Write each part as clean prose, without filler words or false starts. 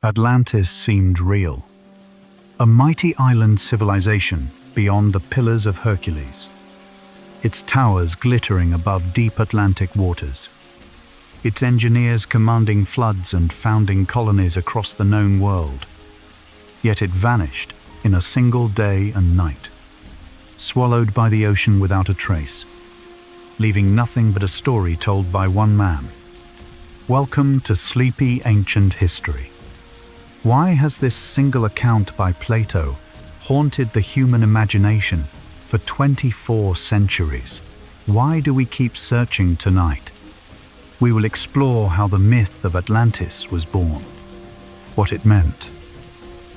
Atlantis seemed real. A mighty island civilization beyond the Pillars of Hercules. Its towers glittering above deep Atlantic waters. Its engineers commanding floods and founding colonies across the known world. Yet it vanished in a single day and night, swallowed by the ocean without a trace, leaving nothing but a story told by one man. Welcome to sleepy ancient history. Why has this single account by Plato haunted the human imagination for 24 centuries? Why do we keep searching tonight? We will explore how the myth of Atlantis was born, what it meant,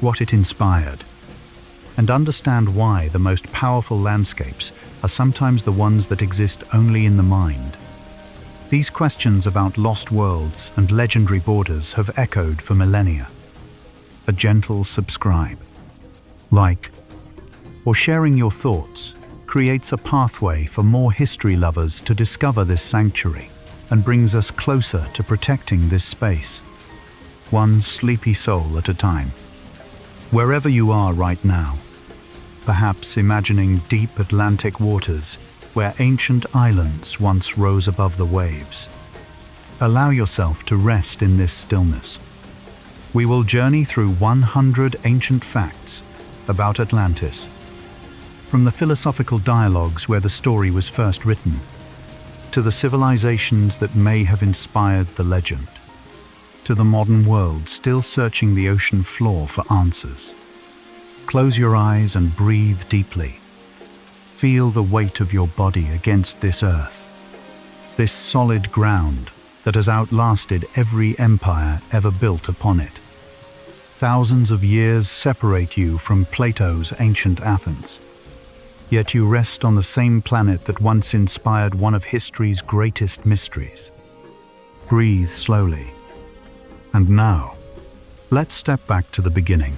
what it inspired, and understand why the most powerful landscapes are sometimes the ones that exist only in the mind. These questions about lost worlds and legendary borders have echoed for millennia. A gentle subscribe, like, or sharing your thoughts creates a pathway for more history lovers to discover this sanctuary and brings us closer to protecting this space, one sleepy soul at a time. Wherever you are right now, perhaps imagining deep Atlantic waters where ancient islands once rose above the waves. Allow yourself to rest in this stillness. We will journey through 100 ancient facts about Atlantis, from the philosophical dialogues where the story was first written, to the civilizations that may have inspired the legend, to the modern world still searching the ocean floor for answers. Close your eyes and breathe deeply. Feel the weight of your body against this earth, this solid ground that has outlasted every empire ever built upon it. Thousands of years separate you from Plato's ancient Athens, yet you rest on the same planet that once inspired one of history's greatest mysteries. Breathe slowly. And now, let's step back to the beginning,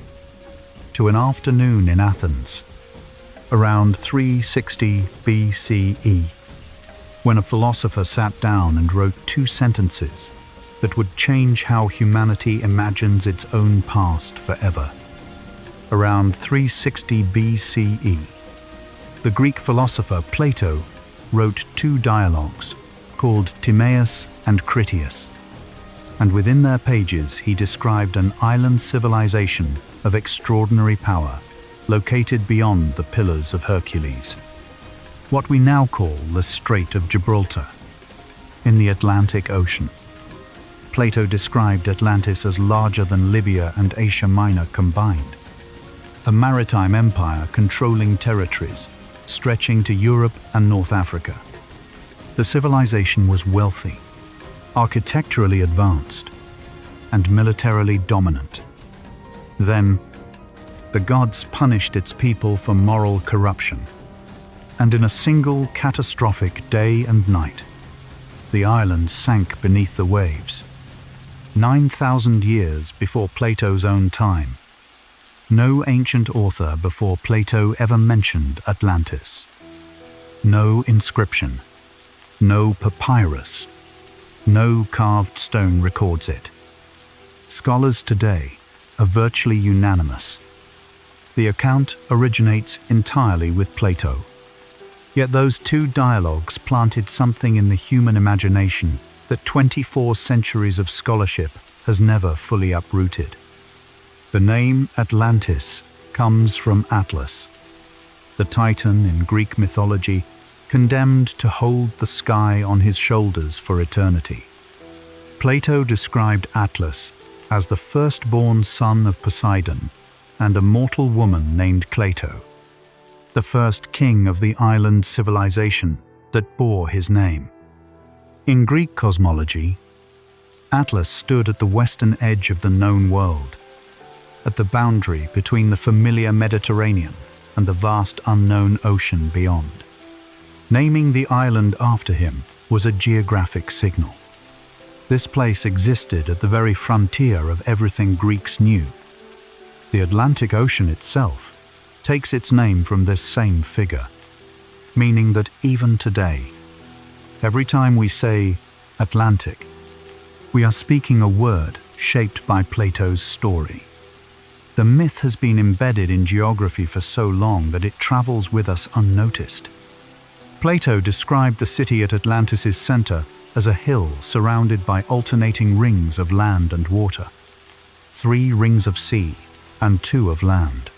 to an afternoon in Athens, around 360 BCE, when a philosopher sat down and wrote 2 sentences that would change how humanity imagines its own past forever. Around 360 BCE, the Greek philosopher Plato wrote 2 dialogues called Timaeus and Critias, and within their pages he described an island civilization of extraordinary power located beyond the Pillars of Hercules, what we now call the Strait of Gibraltar, in the Atlantic Ocean. Plato described Atlantis as larger than Libya and Asia Minor combined, a maritime empire controlling territories stretching to Europe and North Africa. The civilization was wealthy, architecturally advanced, and militarily dominant. Then, the gods punished its people for moral corruption, and in a single catastrophic day and night, the island sank beneath the waves. 9,000 years before Plato's own time, no ancient author before Plato ever mentioned Atlantis. No inscription, no papyrus, no carved stone records it. Scholars today are virtually unanimous. The account originates entirely with Plato. Yet those 2 dialogues planted something in the human imagination that 24 centuries of scholarship has never fully uprooted. The name Atlantis comes from Atlas, the Titan in Greek mythology, condemned to hold the sky on his shoulders for eternity. Plato described Atlas as the firstborn son of Poseidon and a mortal woman named Cleito, the first king of the island civilization that bore his name. In Greek cosmology, Atlas stood at the western edge of the known world, at the boundary between the familiar Mediterranean and the vast unknown ocean beyond. Naming the island after him was a geographic signal. This place existed at the very frontier of everything Greeks knew. The Atlantic Ocean itself takes its name from this same figure, meaning that even today, every time we say Atlantic, we are speaking a word shaped by Plato's story. The myth has been embedded in geography for so long that it travels with us unnoticed. Plato described the city at Atlantis' center as a hill surrounded by alternating rings of land and water, 3 rings of sea and 2 of land,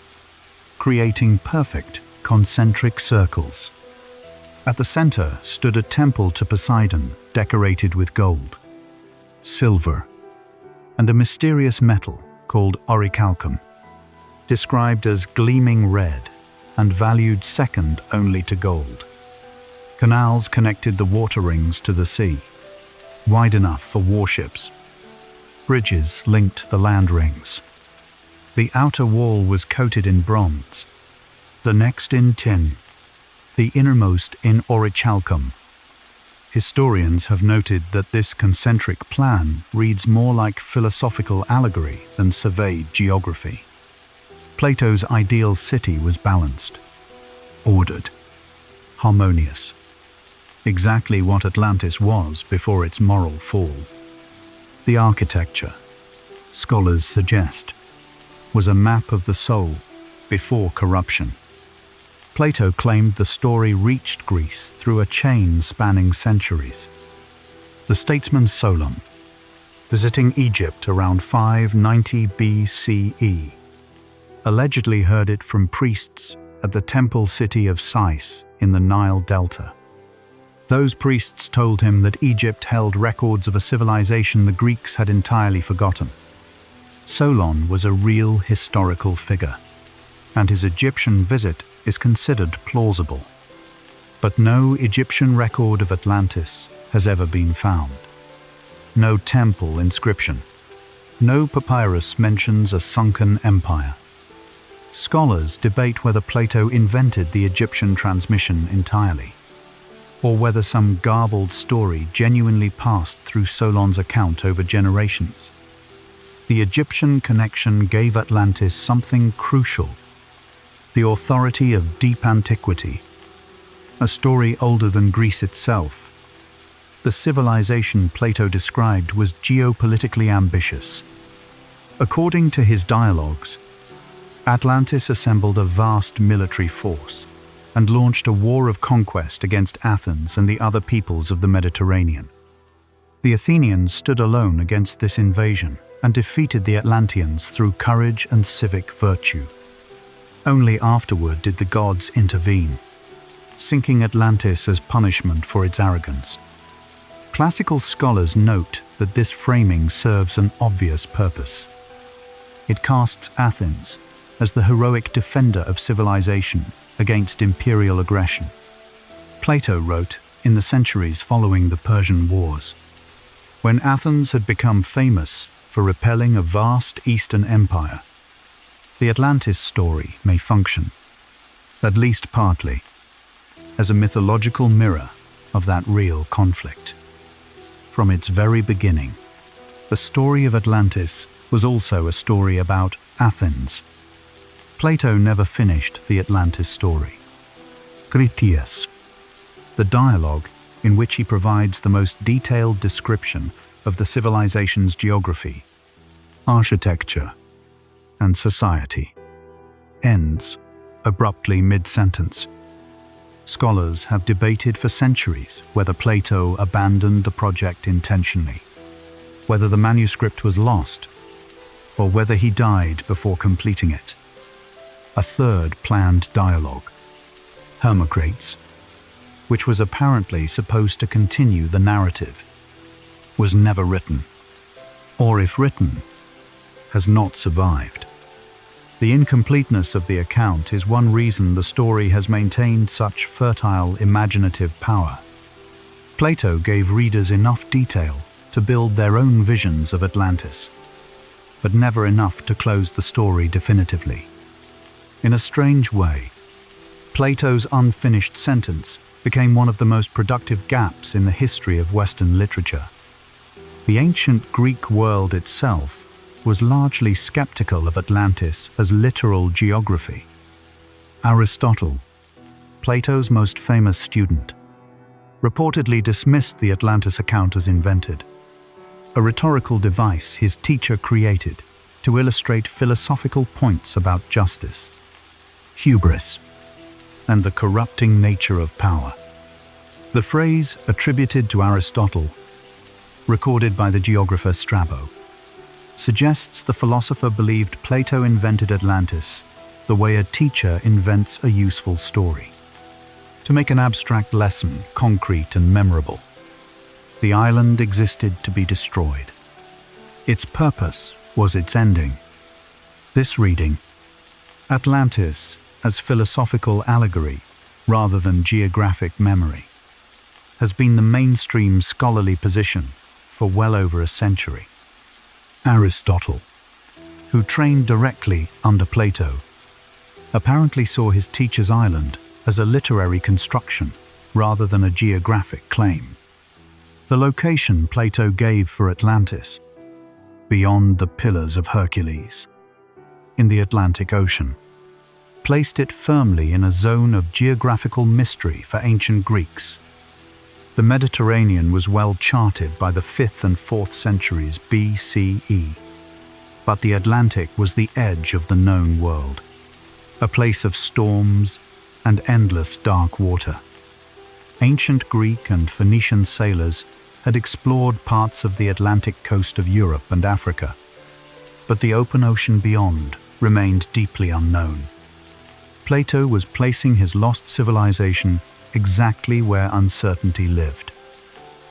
creating perfect concentric circles. At the center stood a temple to Poseidon decorated with gold, silver, and a mysterious metal called orichalcum, described as gleaming red and valued second only to gold. Canals connected the water rings to the sea, wide enough for warships. Bridges linked the land rings. The outer wall was coated in bronze, the next in tin, the innermost in orichalcum. Historians have noted that this concentric plan reads more like philosophical allegory than surveyed geography. Plato's ideal city was balanced, ordered, harmonious. Exactly what Atlantis was before its moral fall. The architecture, scholars suggest, was a map of the soul before corruption. Plato claimed the story reached Greece through a chain spanning centuries. The statesman Solon, visiting Egypt around 590 BCE, allegedly heard it from priests at the temple city of Sais in the Nile Delta. Those priests told him that Egypt held records of a civilization the Greeks had entirely forgotten. Solon was a real historical figure, and his Egyptian visit is considered plausible. But no Egyptian record of Atlantis has ever been found. No temple inscription. No papyrus mentions a sunken empire. Scholars debate whether Plato invented the Egyptian transmission entirely, or whether some garbled story genuinely passed through Solon's account over generations. The Egyptian connection gave Atlantis something crucial: the authority of deep antiquity, a story older than Greece itself. The civilization Plato described was geopolitically ambitious. According to his dialogues, Atlantis assembled a vast military force and launched a war of conquest against Athens and the other peoples of the Mediterranean. The Athenians stood alone against this invasion and defeated the Atlanteans through courage and civic virtue. Only afterward did the gods intervene, sinking Atlantis as punishment for its arrogance. Classical scholars note that this framing serves an obvious purpose. It casts Athens as the heroic defender of civilization against imperial aggression. Plato wrote in the centuries following the Persian Wars, when Athens had become famous for repelling a vast Eastern empire, the Atlantis story may function, at least partly, as a mythological mirror of that real conflict. From its very beginning, the story of Atlantis was also a story about Athens. Plato never finished the Atlantis story. Critias, the dialogue in which he provides the most detailed description of the civilization's geography, architecture, and society, ends abruptly mid-sentence. Scholars have debated for centuries whether Plato abandoned the project intentionally, whether the manuscript was lost, or whether he died before completing it. A third planned dialogue, Hermocrates, which was apparently supposed to continue the narrative, was never written, or if written, has not survived. The incompleteness of the account is one reason the story has maintained such fertile imaginative power. Plato gave readers enough detail to build their own visions of Atlantis, but never enough to close the story definitively. In a strange way, Plato's unfinished sentence became one of the most productive gaps in the history of Western literature. The ancient Greek world itself was largely skeptical of Atlantis as literal geography. Aristotle, Plato's most famous student, reportedly dismissed the Atlantis account as invented. a rhetorical device his teacher created to illustrate philosophical points about justice, hubris, and the corrupting nature of power. The phrase, attributed to Aristotle, recorded by the geographer Strabo, suggests the philosopher believed Plato invented Atlantis the way a teacher invents a useful story. To make an abstract lesson concrete and memorable, the island existed to be destroyed. Its purpose was its ending. This reading, Atlantis as philosophical allegory rather than geographic memory, has been the mainstream scholarly position for well over a century. Aristotle, who trained directly under Plato, apparently saw his teacher's island as a literary construction rather than a geographic claim. The location Plato gave for Atlantis, beyond the Pillars of Hercules, in the Atlantic Ocean, placed it firmly in a zone of geographical mystery for ancient Greeks. The Mediterranean was well charted by the 5th and 4th centuries BCE, but the Atlantic was the edge of the known world, a place of storms and endless dark water. Ancient Greek and Phoenician sailors had explored parts of the Atlantic coast of Europe and Africa, but the open ocean beyond remained deeply unknown. Plato was placing his lost civilization exactly where uncertainty lived,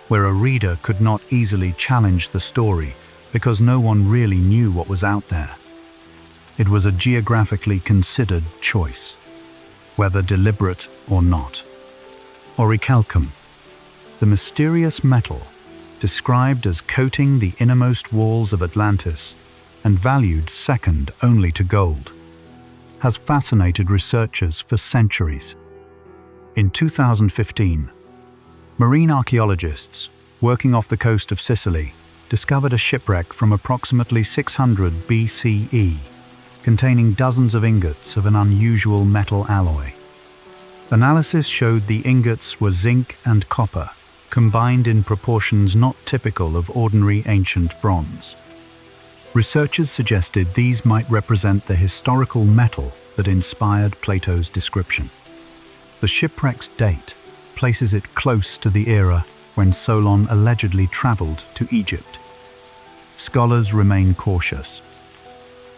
where a reader could not easily challenge the story because no one really knew what was out there. It was a geographically considered choice, whether deliberate or not. Orichalcum, the mysterious metal described as coating the innermost walls of Atlantis and valued second only to gold, has fascinated researchers for centuries. In 2015, marine archaeologists working off the coast of Sicily discovered a shipwreck from approximately 600 BCE containing dozens of ingots of an unusual metal alloy. Analysis showed the ingots were zinc and copper, combined in proportions not typical of ordinary ancient bronze. Researchers suggested these might represent the historical metal that inspired Plato's description. The shipwreck's date places it close to the era when Solon allegedly traveled to Egypt. Scholars remain cautious.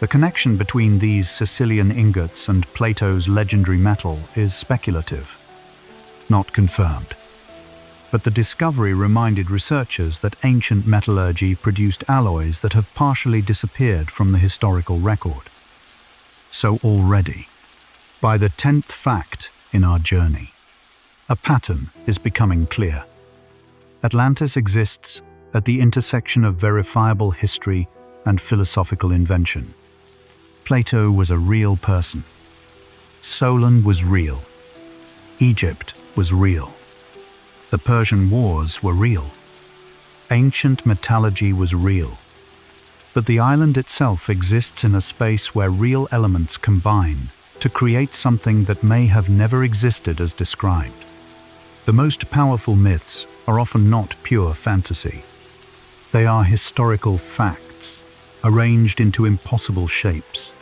The connection between these Sicilian ingots and Plato's legendary metal is speculative, not confirmed. But the discovery reminded researchers that ancient metallurgy produced alloys that have partially disappeared from the historical record. So already, by the 10th fact in our journey, a pattern is becoming clear. Atlantis exists at the intersection of verifiable history and philosophical invention. Plato was a real person. Solon was real. Egypt was real. The Persian Wars were real. Ancient metallurgy was real. But the island itself exists in a space where real elements combine to create something that may have never existed as described. The most powerful myths are often not pure fantasy. They are historical facts, arranged into impossible shapes.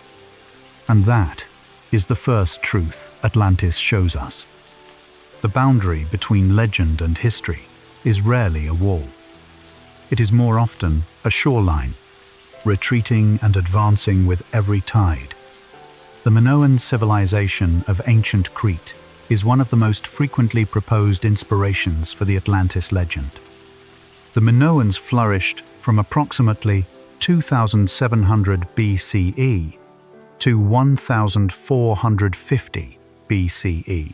And that is the first truth Atlantis shows us. The boundary between legend and history is rarely a wall. It is more often a shoreline, retreating and advancing with every tide. The Minoan civilization of ancient Crete is one of the most frequently proposed inspirations for the Atlantis legend. The Minoans flourished from approximately 2700 BCE to 1450 BCE,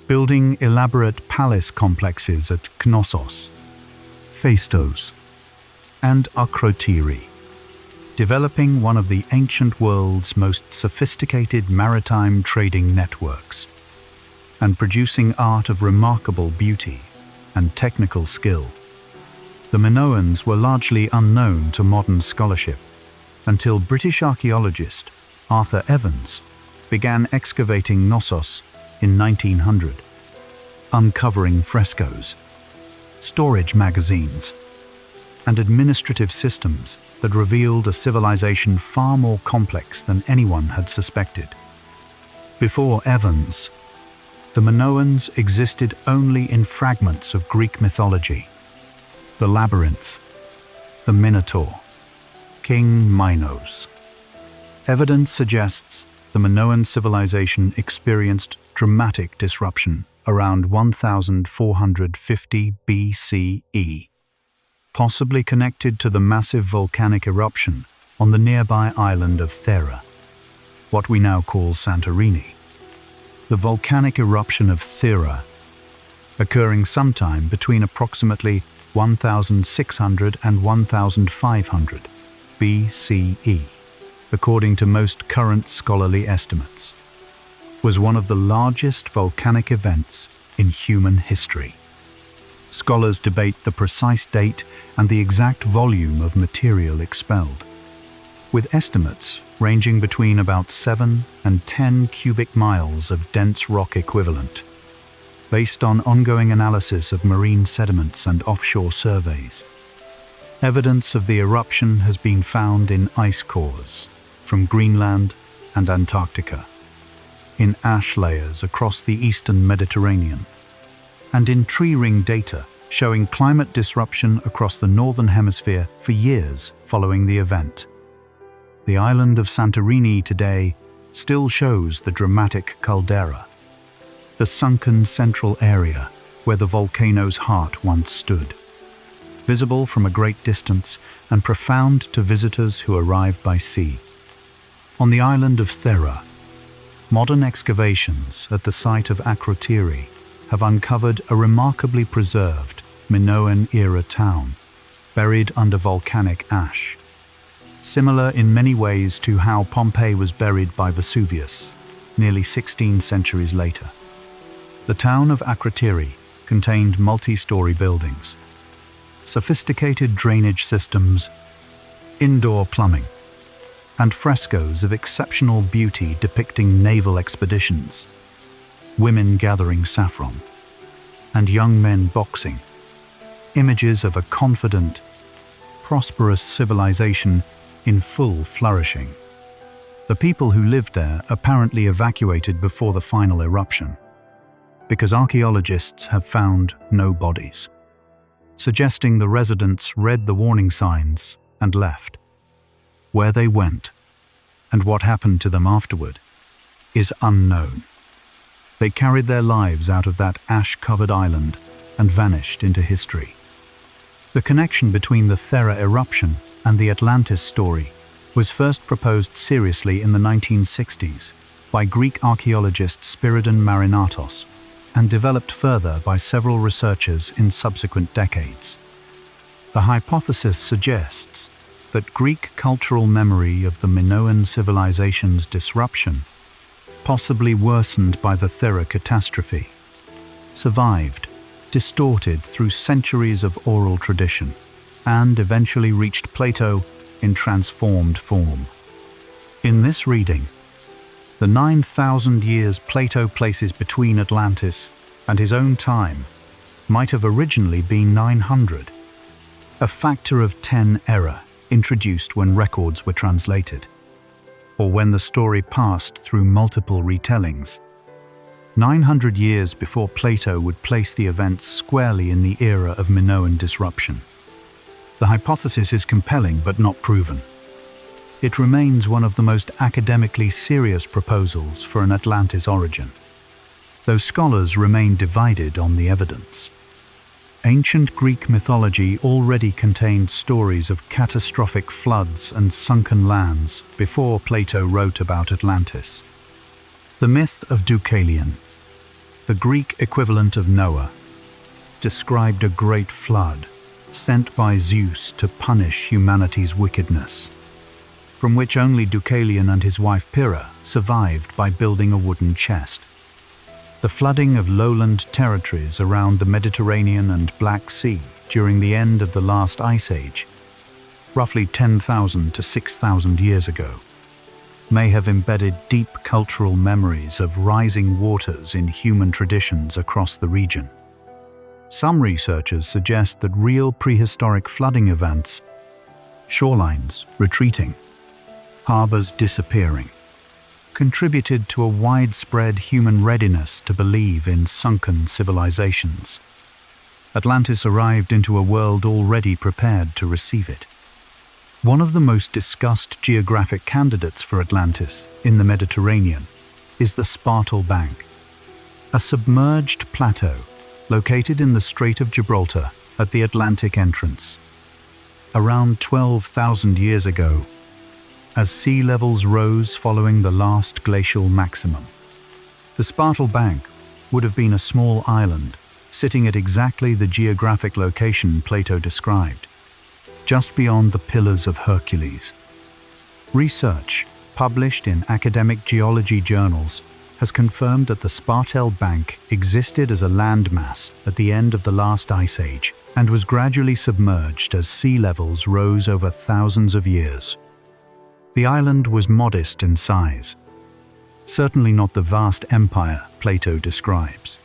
building elaborate palace complexes at Knossos, Phaistos, and Akrotiri, developing one of the ancient world's most sophisticated maritime trading networks, and producing art of remarkable beauty and technical skill. The Minoans were largely unknown to modern scholarship until British archaeologist Arthur Evans began excavating Knossos in 1900, uncovering frescoes, storage magazines, and administrative systems that revealed a civilization far more complex than anyone had suspected. Before Evans, the Minoans existed only in fragments of Greek mythology: the labyrinth, the Minotaur, King Minos. Evidence suggests the Minoan civilization experienced dramatic disruption around 1450 BCE, possibly connected to the massive volcanic eruption on the nearby island of Thera, what we now call Santorini. The volcanic eruption of Thera, occurring sometime between approximately 1600 and 1500 BCE, according to most current scholarly estimates, was one of the largest volcanic events in human history. Scholars debate the precise date and the exact volume of material expelled, with estimates ranging between about 7 and 10 cubic miles of dense rock equivalent, based on ongoing analysis of marine sediments and offshore surveys. Evidence of the eruption has been found in ice cores from Greenland and Antarctica, in ash layers across the eastern Mediterranean, and in tree ring data showing climate disruption across the northern hemisphere for years following the event. The island of Santorini today still shows the dramatic caldera, the sunken central area where the volcano's heart once stood, visible from a great distance and profound to visitors who arrive by sea. On the island of Thera, modern excavations at the site of Akrotiri have uncovered a remarkably preserved Minoan-era town, buried under volcanic ash, similar in many ways to how Pompeii was buried by Vesuvius, nearly 16 centuries later. The town of Akrotiri contained multi-story buildings, sophisticated drainage systems, indoor plumbing, and frescoes of exceptional beauty depicting naval expeditions, women gathering saffron, and young men boxing, images of a confident, prosperous civilization in full flourishing. The people who lived there apparently evacuated before the final eruption, because archaeologists have found no bodies, suggesting the residents read the warning signs and left. Where they went, and what happened to them afterward, is unknown. They carried their lives out of that ash-covered island and vanished into history. The connection between the Thera eruption and the Atlantis story was first proposed seriously in the 1960s by Greek archaeologist Spiridon Marinatos and developed further by several researchers in subsequent decades. The hypothesis suggests that Greek cultural memory of the Minoan civilization's disruption, possibly worsened by the Thera catastrophe, survived, distorted through centuries of oral tradition, and eventually reached Plato in transformed form. In this reading, the 9,000 years Plato places between Atlantis and his own time might have originally been 900, a factor of 10 error introduced when records were translated, or when the story passed through multiple retellings. 900 years before Plato would place the events squarely in the era of Minoan disruption. The hypothesis is compelling but not proven. It remains one of the most academically serious proposals for an Atlantis origin, though scholars remain divided on the evidence. Ancient Greek mythology already contained stories of catastrophic floods and sunken lands before Plato wrote about Atlantis. The myth of Deucalion, the Greek equivalent of Noah, described a great flood sent by Zeus to punish humanity's wickedness, from which only Deucalion and his wife Pyrrha survived by building a wooden chest. The flooding of lowland territories around the Mediterranean and Black Sea during the end of the last ice age, roughly 10,000 to 6,000 years ago, may have embedded deep cultural memories of rising waters in human traditions across the region. Some researchers suggest that real prehistoric flooding events, shorelines retreating, harbors disappearing, contributed to a widespread human readiness to believe in sunken civilizations. Atlantis arrived into a world already prepared to receive it. One of the most discussed geographic candidates for Atlantis in the Mediterranean is the Spartal Bank, a submerged plateau located in the Strait of Gibraltar at the Atlantic entrance. Around 12,000 years ago, as sea levels rose following the last glacial maximum, the Spartal Bank would have been a small island sitting at exactly the geographic location Plato described, just beyond the Pillars of Hercules. Research published in academic geology journals has confirmed that the Spartal Bank existed as a landmass at the end of the last ice age and was gradually submerged as sea levels rose over thousands of years. The island was modest in size, certainly not the vast empire Plato describes,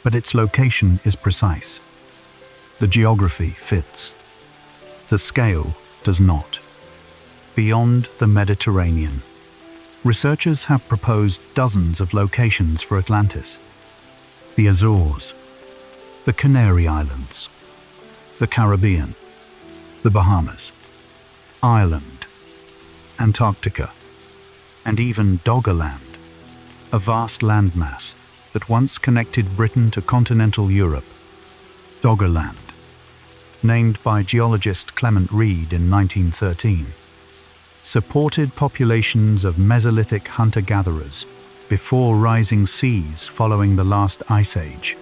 but its location is precise. The geography fits. The scale does not. Beyond the Mediterranean, researchers have proposed dozens of locations for Atlantis: the Azores, the Canary Islands, the Caribbean, the Bahamas, Ireland, Antarctica, and even Doggerland, a vast landmass that once connected Britain to continental Europe. Doggerland, named by geologist Clement Reid in 1913, supported populations of Mesolithic hunter-gatherers before rising seas following the last ice age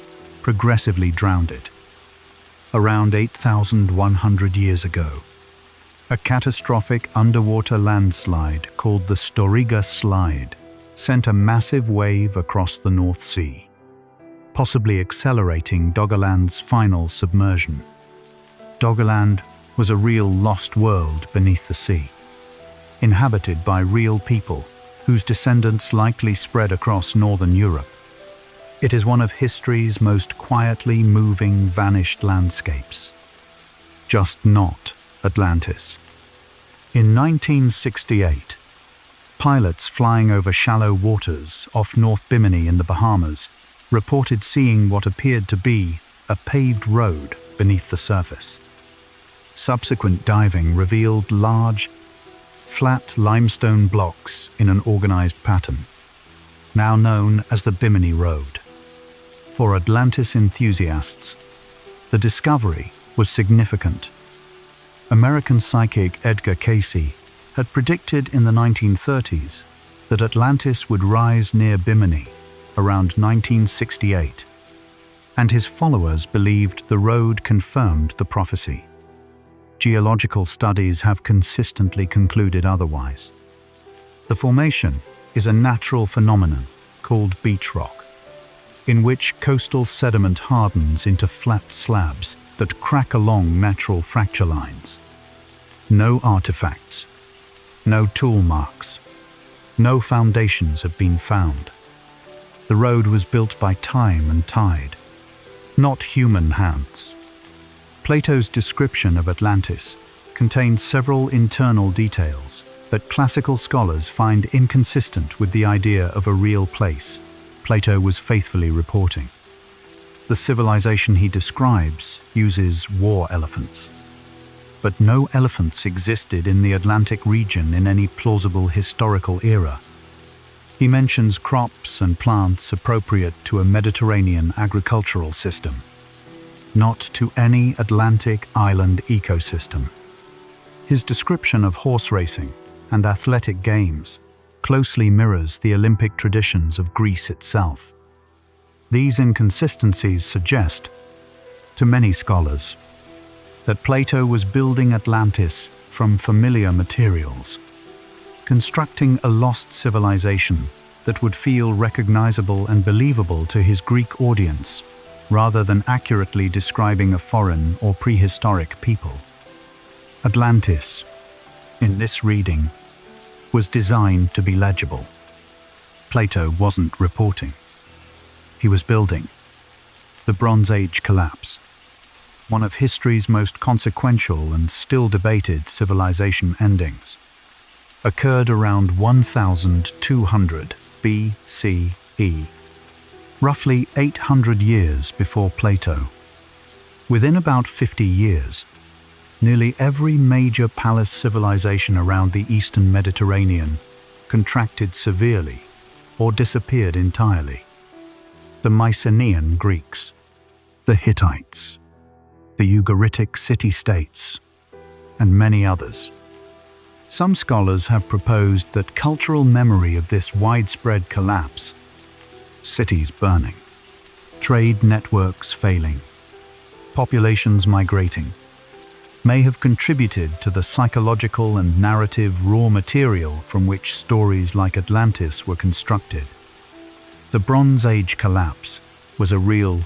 progressively drowned it. Around 8,100 years ago, a catastrophic underwater landslide called the Storiga Slide sent a massive wave across the North Sea, possibly accelerating Doggerland's final submersion. Doggerland was a real lost world beneath the sea, inhabited by real people whose descendants likely spread across northern Europe. It is one of history's most quietly moving vanished landscapes. Just not Atlantis. In 1968, pilots flying over shallow waters off North Bimini in the Bahamas reported seeing what appeared to be a paved road beneath the surface. Subsequent diving revealed large, flat limestone blocks in an organized pattern, now known as the Bimini Road. For Atlantis enthusiasts, the discovery was significant. American psychic Edgar Cayce had predicted in the 1930s that Atlantis would rise near Bimini around 1968, and his followers believed the road confirmed the prophecy. Geological studies have consistently concluded otherwise. The formation is a natural phenomenon called beach rock, in which coastal sediment hardens into flat slabs that crack along natural fracture lines. No artifacts, no tool marks, no foundations have been found. The road was built by time and tide, not human hands. Plato's description of Atlantis contains several internal details that classical scholars find inconsistent with the idea of a real place Plato was faithfully reporting. The civilization he describes uses war elephants, but no elephants existed in the Atlantic region in any plausible historical era. He mentions crops and plants appropriate to a Mediterranean agricultural system, not to any Atlantic island ecosystem. His description of horse racing and athletic games closely mirrors the Olympic traditions of Greece itself. These inconsistencies suggest, to many scholars, that Plato was building Atlantis from familiar materials, constructing a lost civilization that would feel recognizable and believable to his Greek audience, rather than accurately describing a foreign or prehistoric people. Atlantis, in this reading, was designed to be legible. Plato wasn't reporting. He was building. The Bronze Age collapse, one of history's most consequential and still debated civilization endings, occurred around 1200 BCE, roughly 800 years before Plato. Within about 50 years, nearly every major palace civilization around the eastern Mediterranean contracted severely or disappeared entirely. The Mycenaean Greeks, the Hittites, the Ugaritic city-states, and many others. Some scholars have proposed that cultural memory of this widespread collapse, cities burning, trade networks failing, populations migrating, may have contributed to the psychological and narrative raw material from which stories like Atlantis were constructed. The Bronze Age collapse was a real,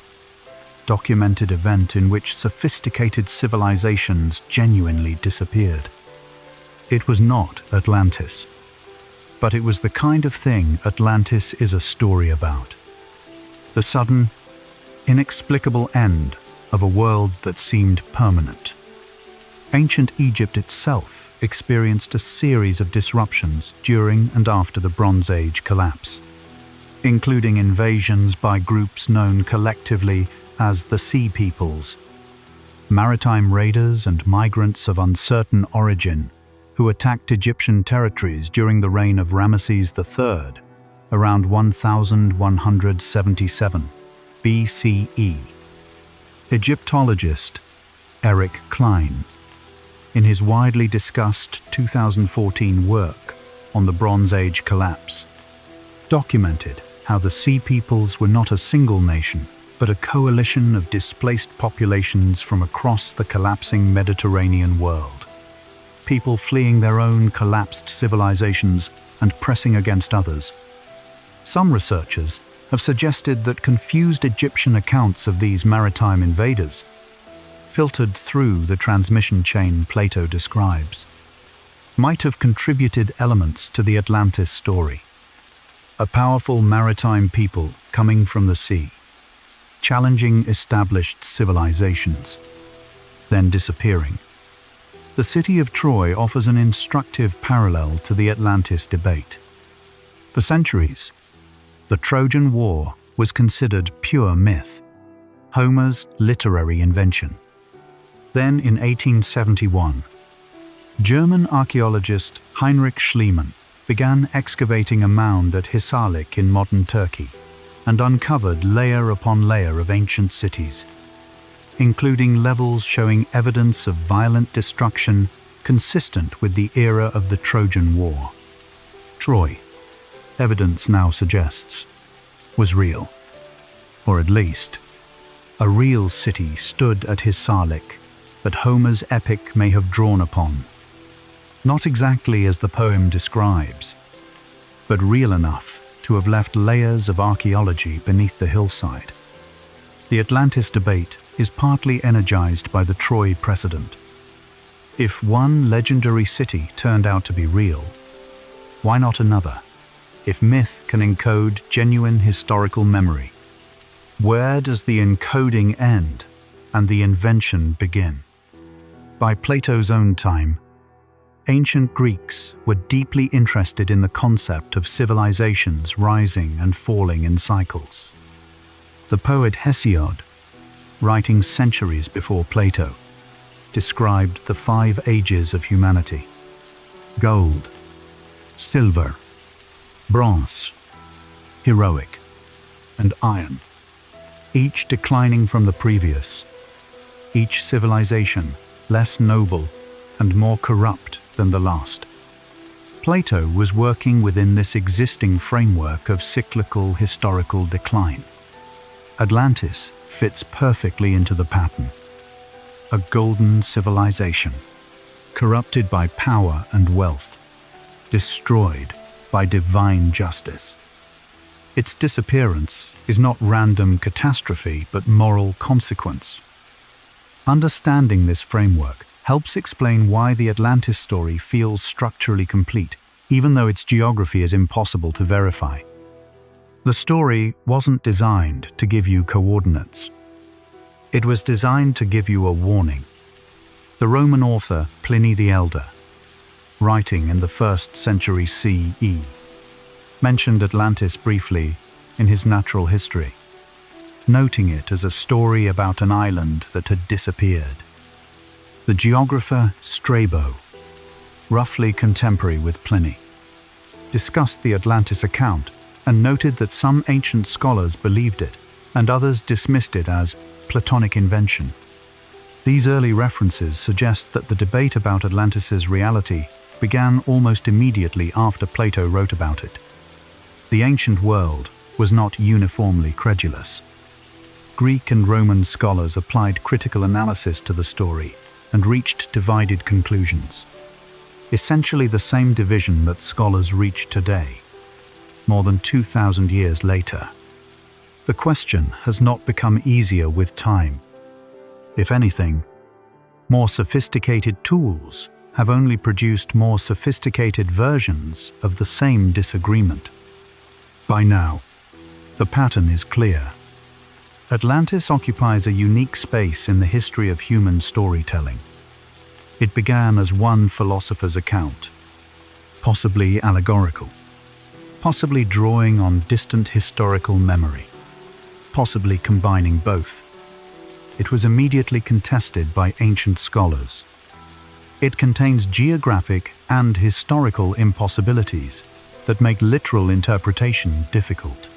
documented event in which sophisticated civilizations genuinely disappeared. It was not Atlantis, but it was the kind of thing Atlantis is a story about. The sudden, inexplicable end of a world that seemed permanent. Ancient Egypt itself experienced a series of disruptions during and after the Bronze Age collapse, including invasions by groups known collectively as the Sea Peoples, maritime raiders and migrants of uncertain origin who attacked Egyptian territories during the reign of Ramesses III around 1177 BCE. Egyptologist Eric Klein, in his widely discussed 2014 work on the Bronze Age collapse, documented how the Sea Peoples were not a single nation, but a coalition of displaced populations from across the collapsing Mediterranean world. People fleeing their own collapsed civilizations and pressing against others. Some researchers have suggested that confused Egyptian accounts of these maritime invaders, filtered through the transmission chain Plato describes, might have contributed elements to the Atlantis story. A powerful maritime people coming from the sea, challenging established civilizations, then disappearing. The city of Troy offers an instructive parallel to the Atlantis debate. For centuries, the Trojan War was considered pure myth, Homer's literary invention. Then in 1871, German archaeologist Heinrich Schliemann began excavating a mound at Hisarlik in modern Turkey and uncovered layer upon layer of ancient cities, including levels showing evidence of violent destruction consistent with the era of the Trojan War. Troy, evidence now suggests, was real, or at least, a real city stood at Hisarlik that Homer's epic may have drawn upon, not exactly as the poem describes, but real enough to have left layers of archaeology beneath the hillside. The Atlantis debate is partly energized by the Troy precedent. If one legendary city turned out to be real, why not another? If myth can encode genuine historical memory, where does the encoding end and the invention begin? By Plato's own time, ancient Greeks were deeply interested in the concept of civilizations rising and falling in cycles. The poet Hesiod, writing centuries before Plato, described the 5 ages of humanity: gold, silver, bronze, heroic, and iron, each declining from the previous, each civilization less noble and more corrupt than the last. Plato was working within this existing framework of cyclical historical decline. Atlantis fits perfectly into the pattern. A golden civilization, corrupted by power and wealth, destroyed by divine justice. Its disappearance is not random catastrophe but moral consequence. Understanding this framework helps explain why the Atlantis story feels structurally complete, even though its geography is impossible to verify. The story wasn't designed to give you coordinates. It was designed to give you a warning. The Roman author Pliny the Elder, writing in the 1st century CE, mentioned Atlantis briefly in his Natural History, noting it as a story about an island that had disappeared. The geographer Strabo, roughly contemporary with Pliny, discussed the Atlantis account and noted that some ancient scholars believed it and others dismissed it as Platonic invention. These early references suggest that the debate about Atlantis's reality began almost immediately after Plato wrote about it. The ancient world was not uniformly credulous. Greek and Roman scholars applied critical analysis to the story and reached divided conclusions. Essentially the same division that scholars reach today, more than 2,000 years later. The question has not become easier with time. If anything, more sophisticated tools have only produced more sophisticated versions of the same disagreement. By now, the pattern is clear. Atlantis occupies a unique space in the history of human storytelling. It began as one philosopher's account, possibly allegorical, possibly drawing on distant historical memory, possibly combining both. It was immediately contested by ancient scholars. It contains geographic and historical impossibilities that make literal interpretation difficult.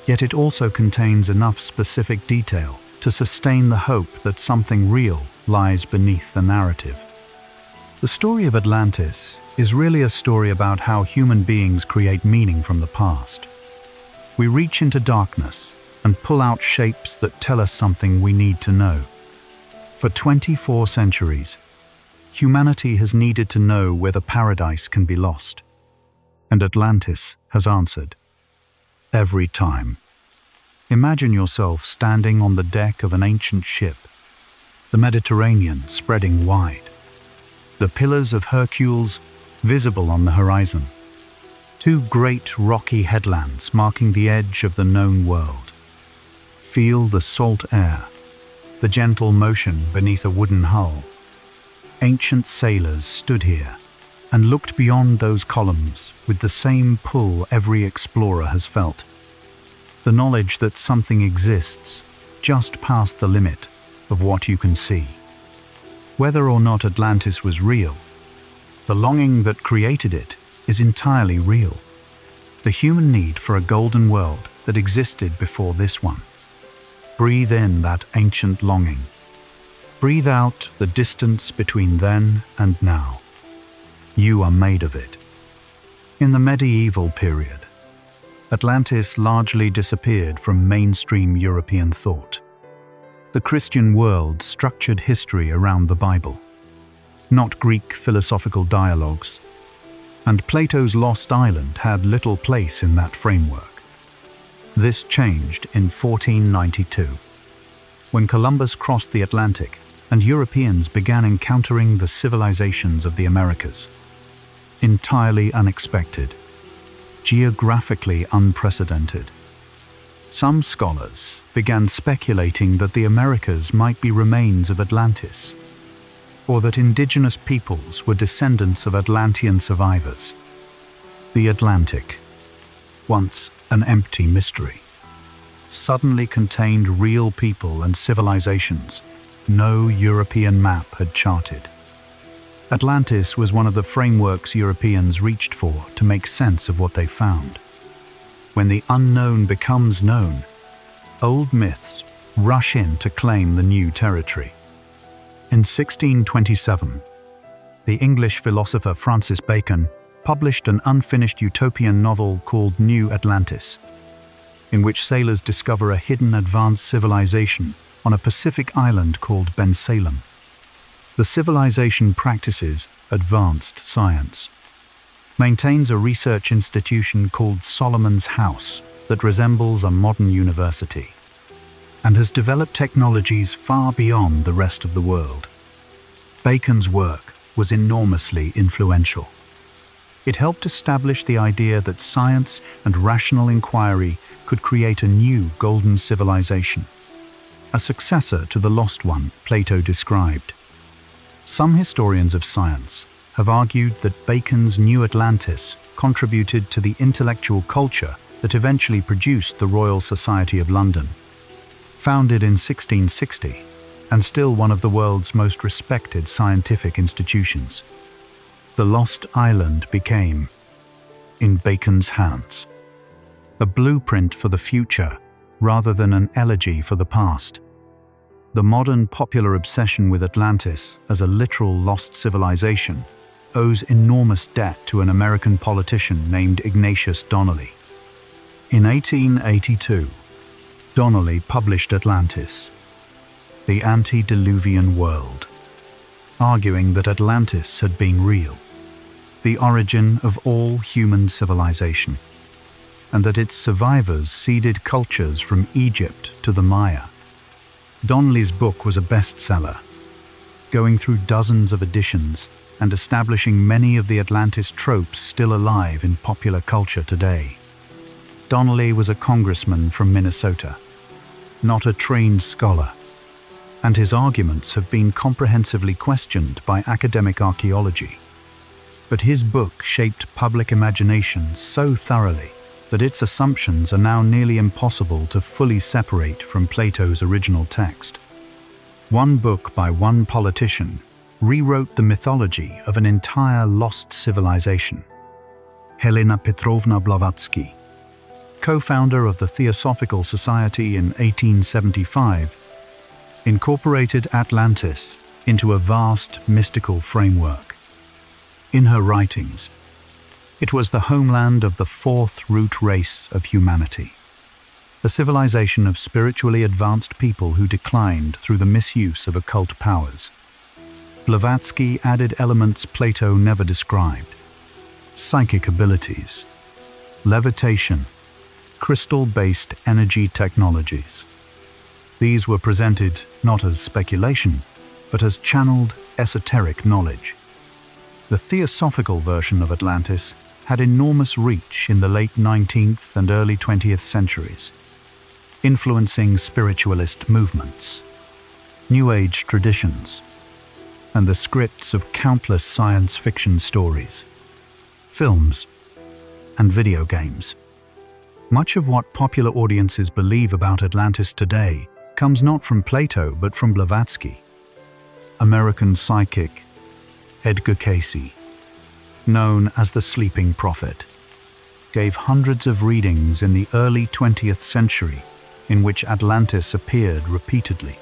Yet it also contains enough specific detail to sustain the hope that something real lies beneath the narrative. The story of Atlantis is really a story about how human beings create meaning from the past. We reach into darkness and pull out shapes that tell us something we need to know. For 24 centuries, humanity has needed to know whether paradise can be lost. And Atlantis has answered. Every time. Imagine yourself standing on the deck of an ancient ship, the Mediterranean spreading wide, the pillars of Hercules visible on the horizon, two great rocky headlands marking the edge of the known world. Feel the salt air, the gentle motion beneath a wooden hull. Ancient sailors stood here and looked beyond those columns with the same pull every explorer has felt. The knowledge that something exists just past the limit of what you can see. Whether or not Atlantis was real, the longing that created it is entirely real. The human need for a golden world that existed before this one. Breathe in that ancient longing. Breathe out the distance between then and now. You are made of it. In the medieval period, Atlantis largely disappeared from mainstream European thought. The Christian world structured history around the Bible, not Greek philosophical dialogues, and Plato's lost island had little place in that framework. This changed in 1492, when Columbus crossed the Atlantic and Europeans began encountering the civilizations of the Americas. Entirely unexpected, geographically unprecedented. Some scholars began speculating that the Americas might be remains of Atlantis, or that indigenous peoples were descendants of Atlantean survivors. The Atlantic, once an empty mystery, suddenly contained real people and civilizations no European map had charted. Atlantis was one of the frameworks Europeans reached for to make sense of what they found. When the unknown becomes known, old myths rush in to claim the new territory. In 1627, the English philosopher Francis Bacon published an unfinished utopian novel called New Atlantis, in which sailors discover a hidden advanced civilization on a Pacific island called Bensalem. The civilization practices advanced science, maintains a research institution called Solomon's House that resembles a modern university, and has developed technologies far beyond the rest of the world. Bacon's work was enormously influential. It helped establish the idea that science and rational inquiry could create a new golden civilization. a successor to the lost one Plato described. Some historians of science have argued that Bacon's New Atlantis contributed to the intellectual culture that eventually produced the Royal Society of London. Founded in 1660, and still one of the world's most respected scientific institutions, the Lost Island became, in Bacon's hands, a blueprint for the future rather than an elegy for the past. The modern popular obsession with Atlantis as a literal lost civilization owes enormous debt to an American politician named Ignatius Donnelly. In 1882, Donnelly published Atlantis, the Antediluvian World, arguing that Atlantis had been real, the origin of all human civilization, and that its survivors seeded cultures from Egypt to the Maya. Donnelly's book was a bestseller, going through dozens of editions and establishing many of the Atlantis tropes still alive in popular culture today. Donnelly was a congressman from Minnesota, not a trained scholar, and his arguments have been comprehensively questioned by academic archaeology. But his book shaped public imagination so thoroughly that its assumptions are now nearly impossible to fully separate from Plato's original text. One book by one politician rewrote the mythology of an entire lost civilization. Helena Petrovna Blavatsky, co-founder of the Theosophical Society in 1875, incorporated Atlantis into a vast mystical framework. In her writings, it was the homeland of the fourth root race of humanity, a civilization of spiritually advanced people who declined through the misuse of occult powers. Blavatsky added elements Plato never described: psychic abilities, levitation, crystal-based energy technologies. These were presented not as speculation, but as channeled esoteric knowledge. The theosophical version of Atlantis had enormous reach in the late 19th and early 20th centuries, influencing spiritualist movements, New Age traditions, and the scripts of countless science fiction stories, films, and video games. Much of what popular audiences believe about Atlantis today comes not from Plato but from Blavatsky. American psychic Edgar Cayce, known as the Sleeping Prophet, gave hundreds of readings in the early 20th century in which Atlantis appeared repeatedly.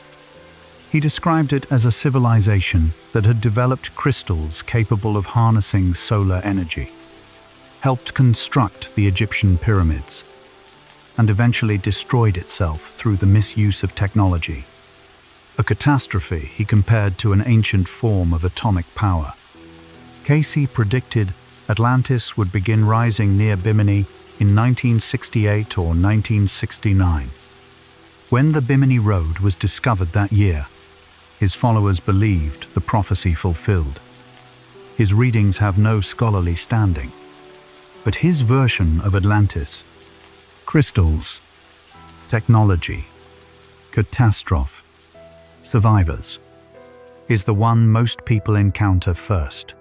He described it as a civilization that had developed crystals capable of harnessing solar energy, helped construct the Egyptian pyramids, and eventually destroyed itself through the misuse of technology. A catastrophe he compared to an ancient form of atomic power. Cayce predicted Atlantis would begin rising near Bimini in 1968 or 1969. When the Bimini Road was discovered that year, his followers believed the prophecy fulfilled. His readings have no scholarly standing, but his version of Atlantis, crystals, technology, catastrophe, survivors, is the one most people encounter first,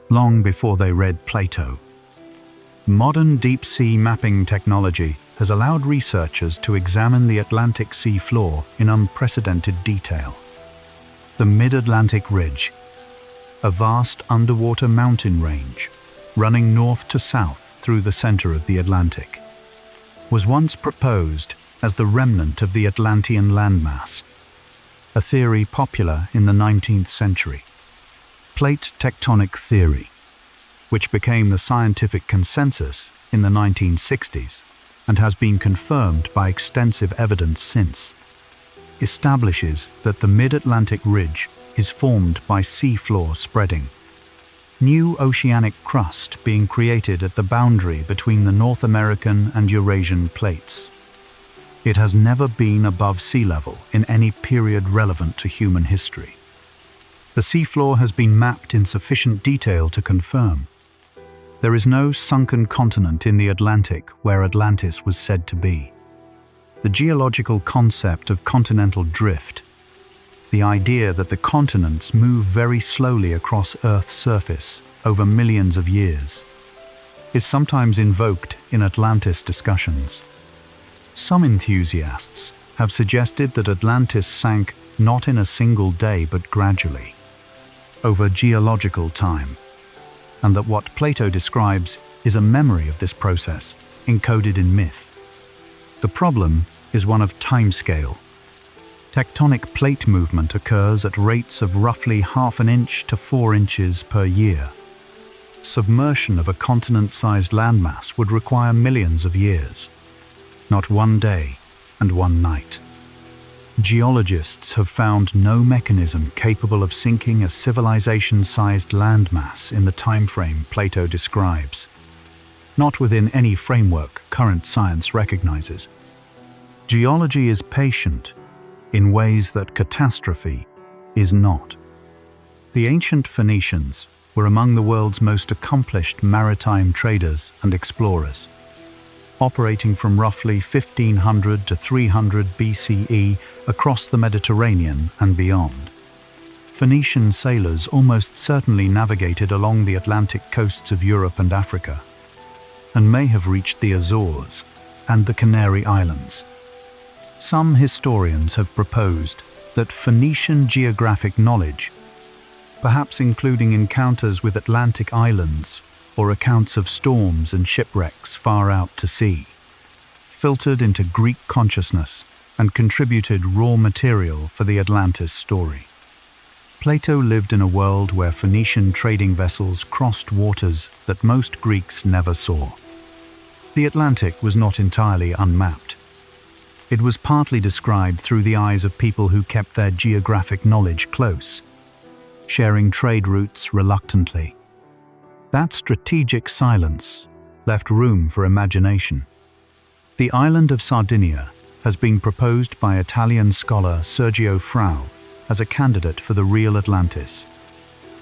long before they read Plato. Modern deep-sea mapping technology has allowed researchers to examine the Atlantic sea floor in unprecedented detail. The Mid-Atlantic Ridge, a vast underwater mountain range running north to south through the center of the Atlantic, was once proposed as the remnant of the Atlantean landmass, a theory popular in the 19th century. Plate tectonic theory, which became the scientific consensus in the 1960s and has been confirmed by extensive evidence since, establishes that the Mid-Atlantic Ridge is formed by seafloor spreading, new oceanic crust being created at the boundary between the North American and Eurasian plates. It has never been above sea level in any period relevant to human history. The seafloor has been mapped in sufficient detail to confirm there is no sunken continent in the Atlantic where Atlantis was said to be. The geological concept of continental drift, the idea that the continents move very slowly across Earth's surface over millions of years, is sometimes invoked in Atlantis discussions. Some enthusiasts have suggested that Atlantis sank not in a single day but gradually, over geological time, and that what Plato describes is a memory of this process, encoded in myth. The problem is one of timescale. Tectonic plate movement occurs at rates of roughly 1/2 inch to 4 inches per year. Submersion of a continent-sized landmass would require millions of years, not one day and one night. Geologists have found no mechanism capable of sinking a civilization-sized landmass in the timeframe Plato describes, not within any framework current science recognizes. Geology is patient in ways that catastrophe is not. The ancient Phoenicians were among the world's most accomplished maritime traders and explorers, operating from roughly 1500 to 300 BCE across the Mediterranean and beyond. Phoenician sailors almost certainly navigated along the Atlantic coasts of Europe and Africa, and may have reached the Azores and the Canary Islands. Some historians have proposed that Phoenician geographic knowledge, perhaps including encounters with Atlantic islands or accounts of storms and shipwrecks far out to sea, filtered into Greek consciousness and contributed raw material for the Atlantis story. Plato lived in a world where Phoenician trading vessels crossed waters that most Greeks never saw. The Atlantic was not entirely unmapped. It was partly described through the eyes of people who kept their geographic knowledge close, sharing trade routes reluctantly. That strategic silence left room for imagination. The island of Sardinia has been proposed by Italian scholar Sergio Frau as a candidate for the real Atlantis.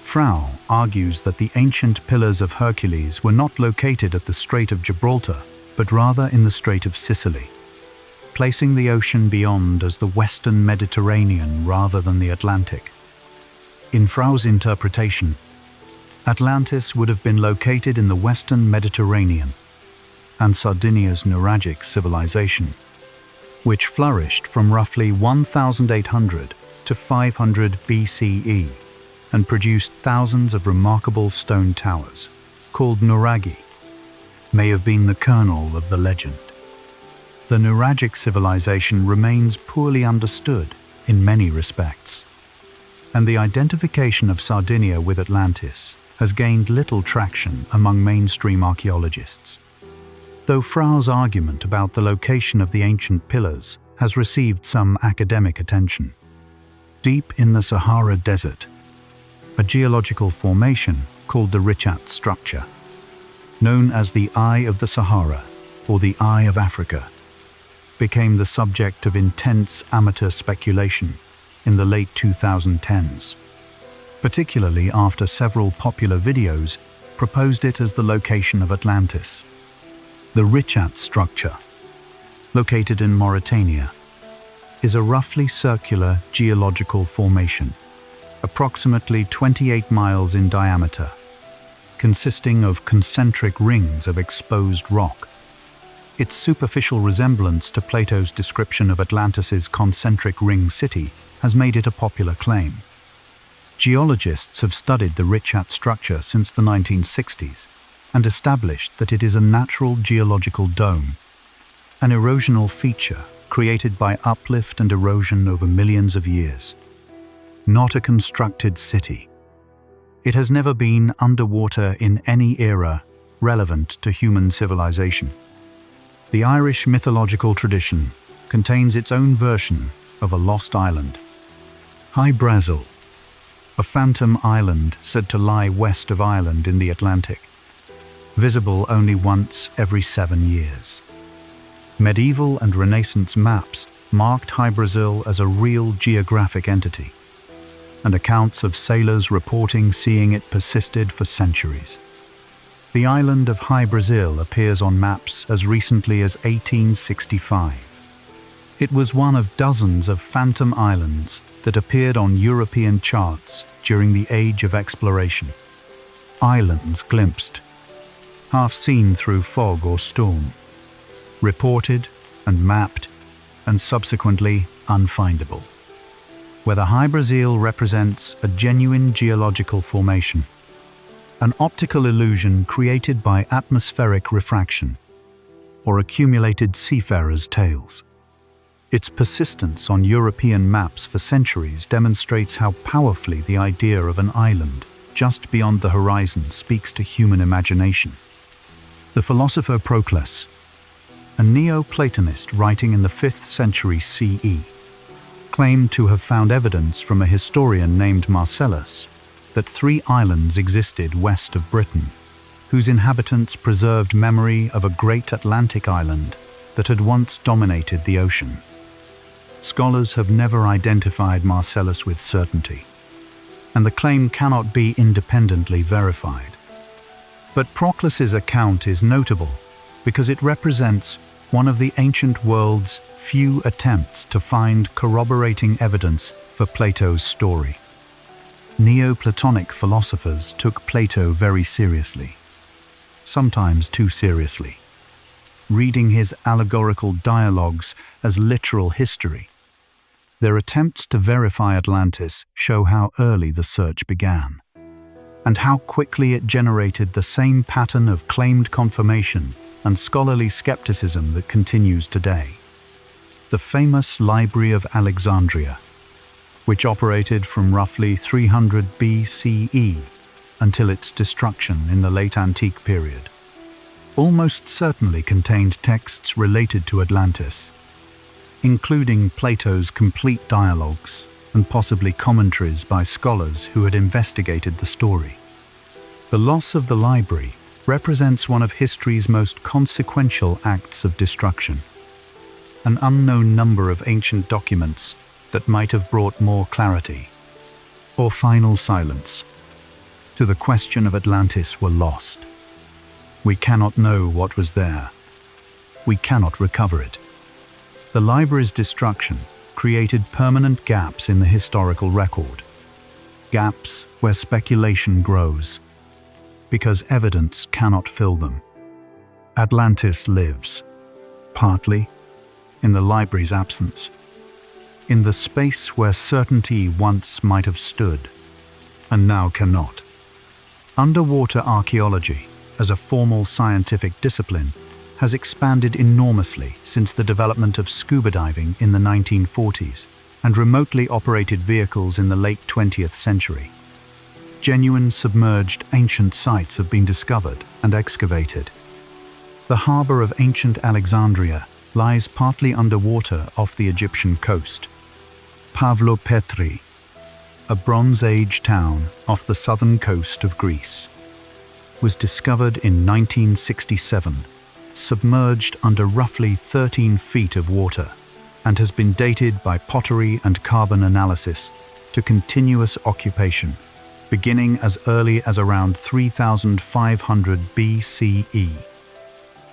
Frau argues that the ancient pillars of Hercules were not located at the Strait of Gibraltar, but rather in the Strait of Sicily, placing the ocean beyond as the Western Mediterranean rather than the Atlantic. In Frau's interpretation, Atlantis would have been located in the Western Mediterranean, and Sardinia's Nuragic civilization, which flourished from roughly 1800 to 500 BCE and produced thousands of remarkable stone towers, called Nuragi, may have been the kernel of the legend. The Nuragic civilization remains poorly understood in many respects, and the identification of Sardinia with Atlantis has gained little traction among mainstream archaeologists. Though Frau's argument about the location of the ancient pillars has received some academic attention. Deep in the Sahara Desert, a geological formation called the Richat structure, known as the Eye of the Sahara or the Eye of Africa, became the subject of intense amateur speculation in the late 2010s, particularly after several popular videos proposed it as the location of Atlantis. The Richat structure, located in Mauritania, is a roughly circular geological formation, approximately 28 miles in diameter, consisting of concentric rings of exposed rock. Its superficial resemblance to Plato's description of Atlantis's concentric ring city has made it a popular claim. Geologists have studied the Richat structure since the 1960s and established that it is a natural geological dome, an erosional feature created by uplift and erosion over millions of years, not a constructed city. It has never been underwater in any era relevant to human civilization. The Irish mythological tradition contains its own version of a lost island, Hy Brasil, a phantom island said to lie west of Ireland in the Atlantic, visible only once every 7 years. Medieval and Renaissance maps marked Hy Brasil as a real geographic entity, and accounts of sailors reporting seeing it persisted for centuries. The island of Hy Brasil appears on maps as recently as 1865. It was one of dozens of phantom islands that appeared on European charts during the Age of Exploration. Islands glimpsed, half seen through fog or storm, reported and mapped, and subsequently unfindable, where the Hy-Brasil represents a genuine geological formation, an optical illusion created by atmospheric refraction, or accumulated seafarers' tales. Its persistence on European maps for centuries demonstrates how powerfully the idea of an island just beyond the horizon speaks to human imagination. The philosopher Proclus, a Neoplatonist writing in the 5th century CE, claimed to have found evidence from a historian named Marcellus that 3 islands existed west of Britain, whose inhabitants preserved memory of a great Atlantic island that had once dominated the ocean. Scholars have never identified Marcellus with certainty, and the claim cannot be independently verified. But Proclus's account is notable because it represents one of the ancient world's few attempts to find corroborating evidence for Plato's story. Neoplatonic philosophers took Plato very seriously, sometimes too seriously, reading his allegorical dialogues as literal history. Their attempts to verify Atlantis show how early the search began, and how quickly it generated the same pattern of claimed confirmation and scholarly skepticism that continues today. The famous Library of Alexandria, which operated from roughly 300 BCE until its destruction in the late antique period, almost certainly contained texts related to Atlantis, including Plato's complete dialogues and possibly commentaries by scholars who had investigated the story. The loss of the library represents one of history's most consequential acts of destruction. An unknown number of ancient documents that might have brought more clarity, or final silence, to the question of Atlantis were lost. We cannot know what was there. We cannot recover it. The library's destruction created permanent gaps in the historical record. Gaps where speculation grows, because evidence cannot fill them. Atlantis lives, partly, in the library's absence, in the space where certainty once might have stood, and now cannot. Underwater archaeology, as a formal scientific discipline, has expanded enormously since the development of scuba diving in the 1940s and remotely operated vehicles in the late 20th century. Genuine submerged ancient sites have been discovered and excavated. The harbor of ancient Alexandria lies partly underwater off the Egyptian coast. Pavlopetri, a Bronze Age town off the southern coast of Greece, was discovered in 1967, submerged under roughly 13 feet of water, and has been dated by pottery and carbon analysis to continuous occupation, beginning as early as around 3,500 BCE.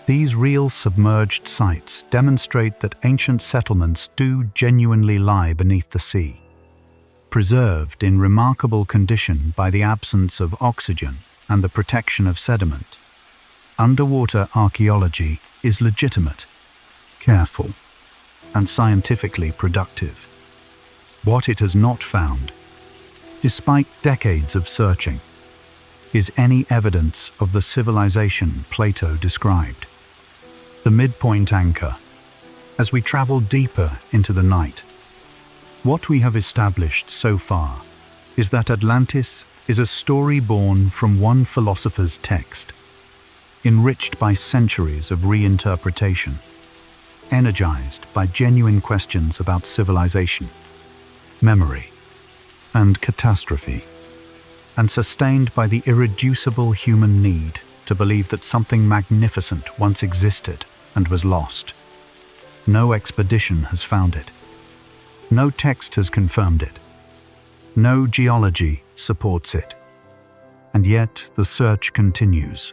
These real submerged sites demonstrate that ancient settlements do genuinely lie beneath the sea, preserved in remarkable condition by the absence of oxygen and the protection of sediment. Underwater archaeology is legitimate, careful, and scientifically productive. What it has not found, despite decades of searching, is any evidence of the civilization Plato described. The midpoint anchor. As we travel deeper into the night, what we have established so far is that Atlantis is a story born from one philosopher's text, enriched by centuries of reinterpretation, energized by genuine questions about civilization, memory, and catastrophe, and sustained by the irreducible human need to believe that something magnificent once existed and was lost. No expedition has found it. No text has confirmed it. No geology supports it. And yet the search continues,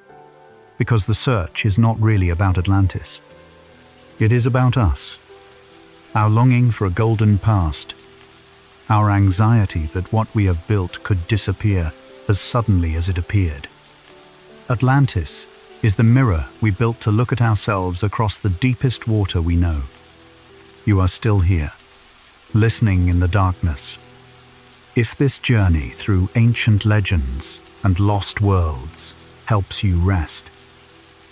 because the search is not really about Atlantis. It is about us. our longing for a golden past, our anxiety that what we have built could disappear as suddenly as it appeared. Atlantis is the mirror we built to look at ourselves across the deepest water we know. You are still here, listening in the darkness. If this journey through ancient legends and lost worlds helps you rest,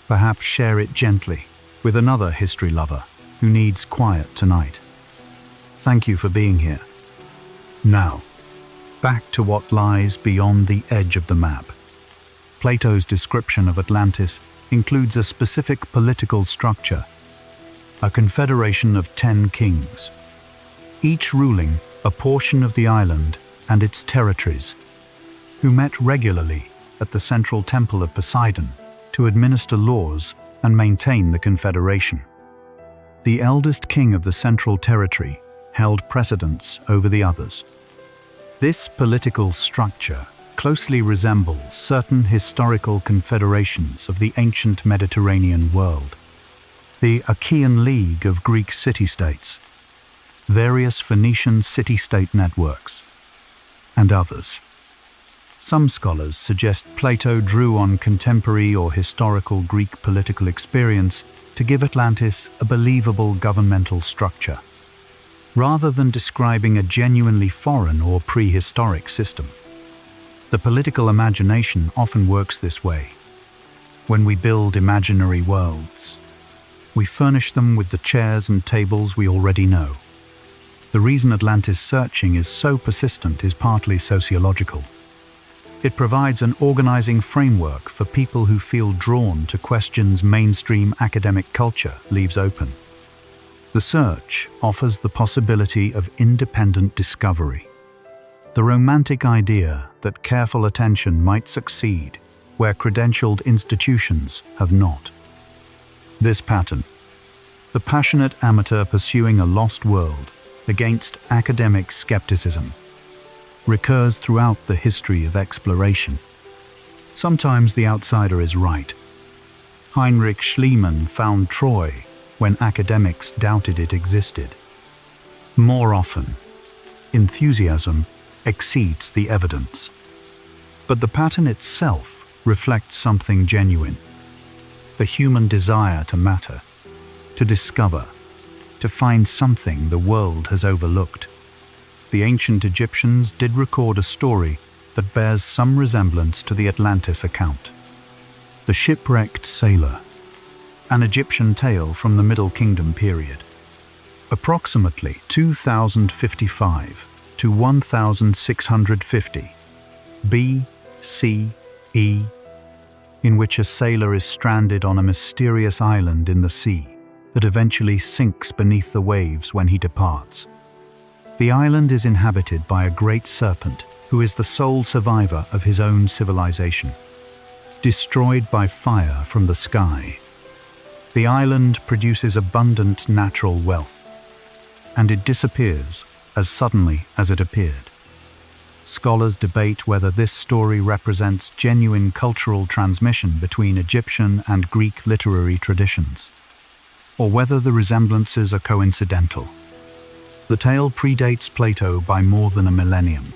perhaps share it gently with another history lover who needs quiet tonight. Thank you for being here. Now, back to what lies beyond the edge of the map. Plato's description of Atlantis includes a specific political structure, a confederation of 10 kings, each ruling a portion of the island and its territories, who met regularly at the central temple of Poseidon to administer laws and maintain the confederation. The eldest king of the central territory held precedence over the others. This political structure closely resembles certain historical confederations of the ancient Mediterranean world. The Achaean League of Greek city-states, various Phoenician city-state networks, and others. Some scholars suggest Plato drew on contemporary or historical Greek political experience to give Atlantis a believable governmental structure, rather than describing a genuinely foreign or prehistoric system. The political imagination often works this way. When we build imaginary worlds, we furnish them with the chairs and tables we already know. The reason Atlantis searching is so persistent is partly sociological. It provides an organizing framework for people who feel drawn to questions mainstream academic culture leaves open. The search offers the possibility of independent discovery. The romantic idea that careful attention might succeed where credentialed institutions have not. This pattern, the passionate amateur pursuing a lost world against academic skepticism, recurs throughout the history of exploration. Sometimes the outsider is right. Heinrich Schliemann found Troy when academics doubted it existed. More often, enthusiasm exceeds the evidence. But the pattern itself reflects something genuine. The human desire to matter, to discover, to find something the world has overlooked. The ancient Egyptians did record a story that bears some resemblance to the Atlantis account. The Shipwrecked Sailor, an Egyptian tale from the Middle Kingdom period. Approximately 2055 to 1650 BCE, in which a sailor is stranded on a mysterious island in the sea that eventually sinks beneath the waves when he departs. The island is inhabited by a great serpent who is the sole survivor of his own civilization. Destroyed by fire from the sky, the island produces abundant natural wealth, and it disappears as suddenly as it appeared. Scholars debate whether this story represents genuine cultural transmission between Egyptian and Greek literary traditions, or whether the resemblances are coincidental. The tale predates Plato by more than a millennium.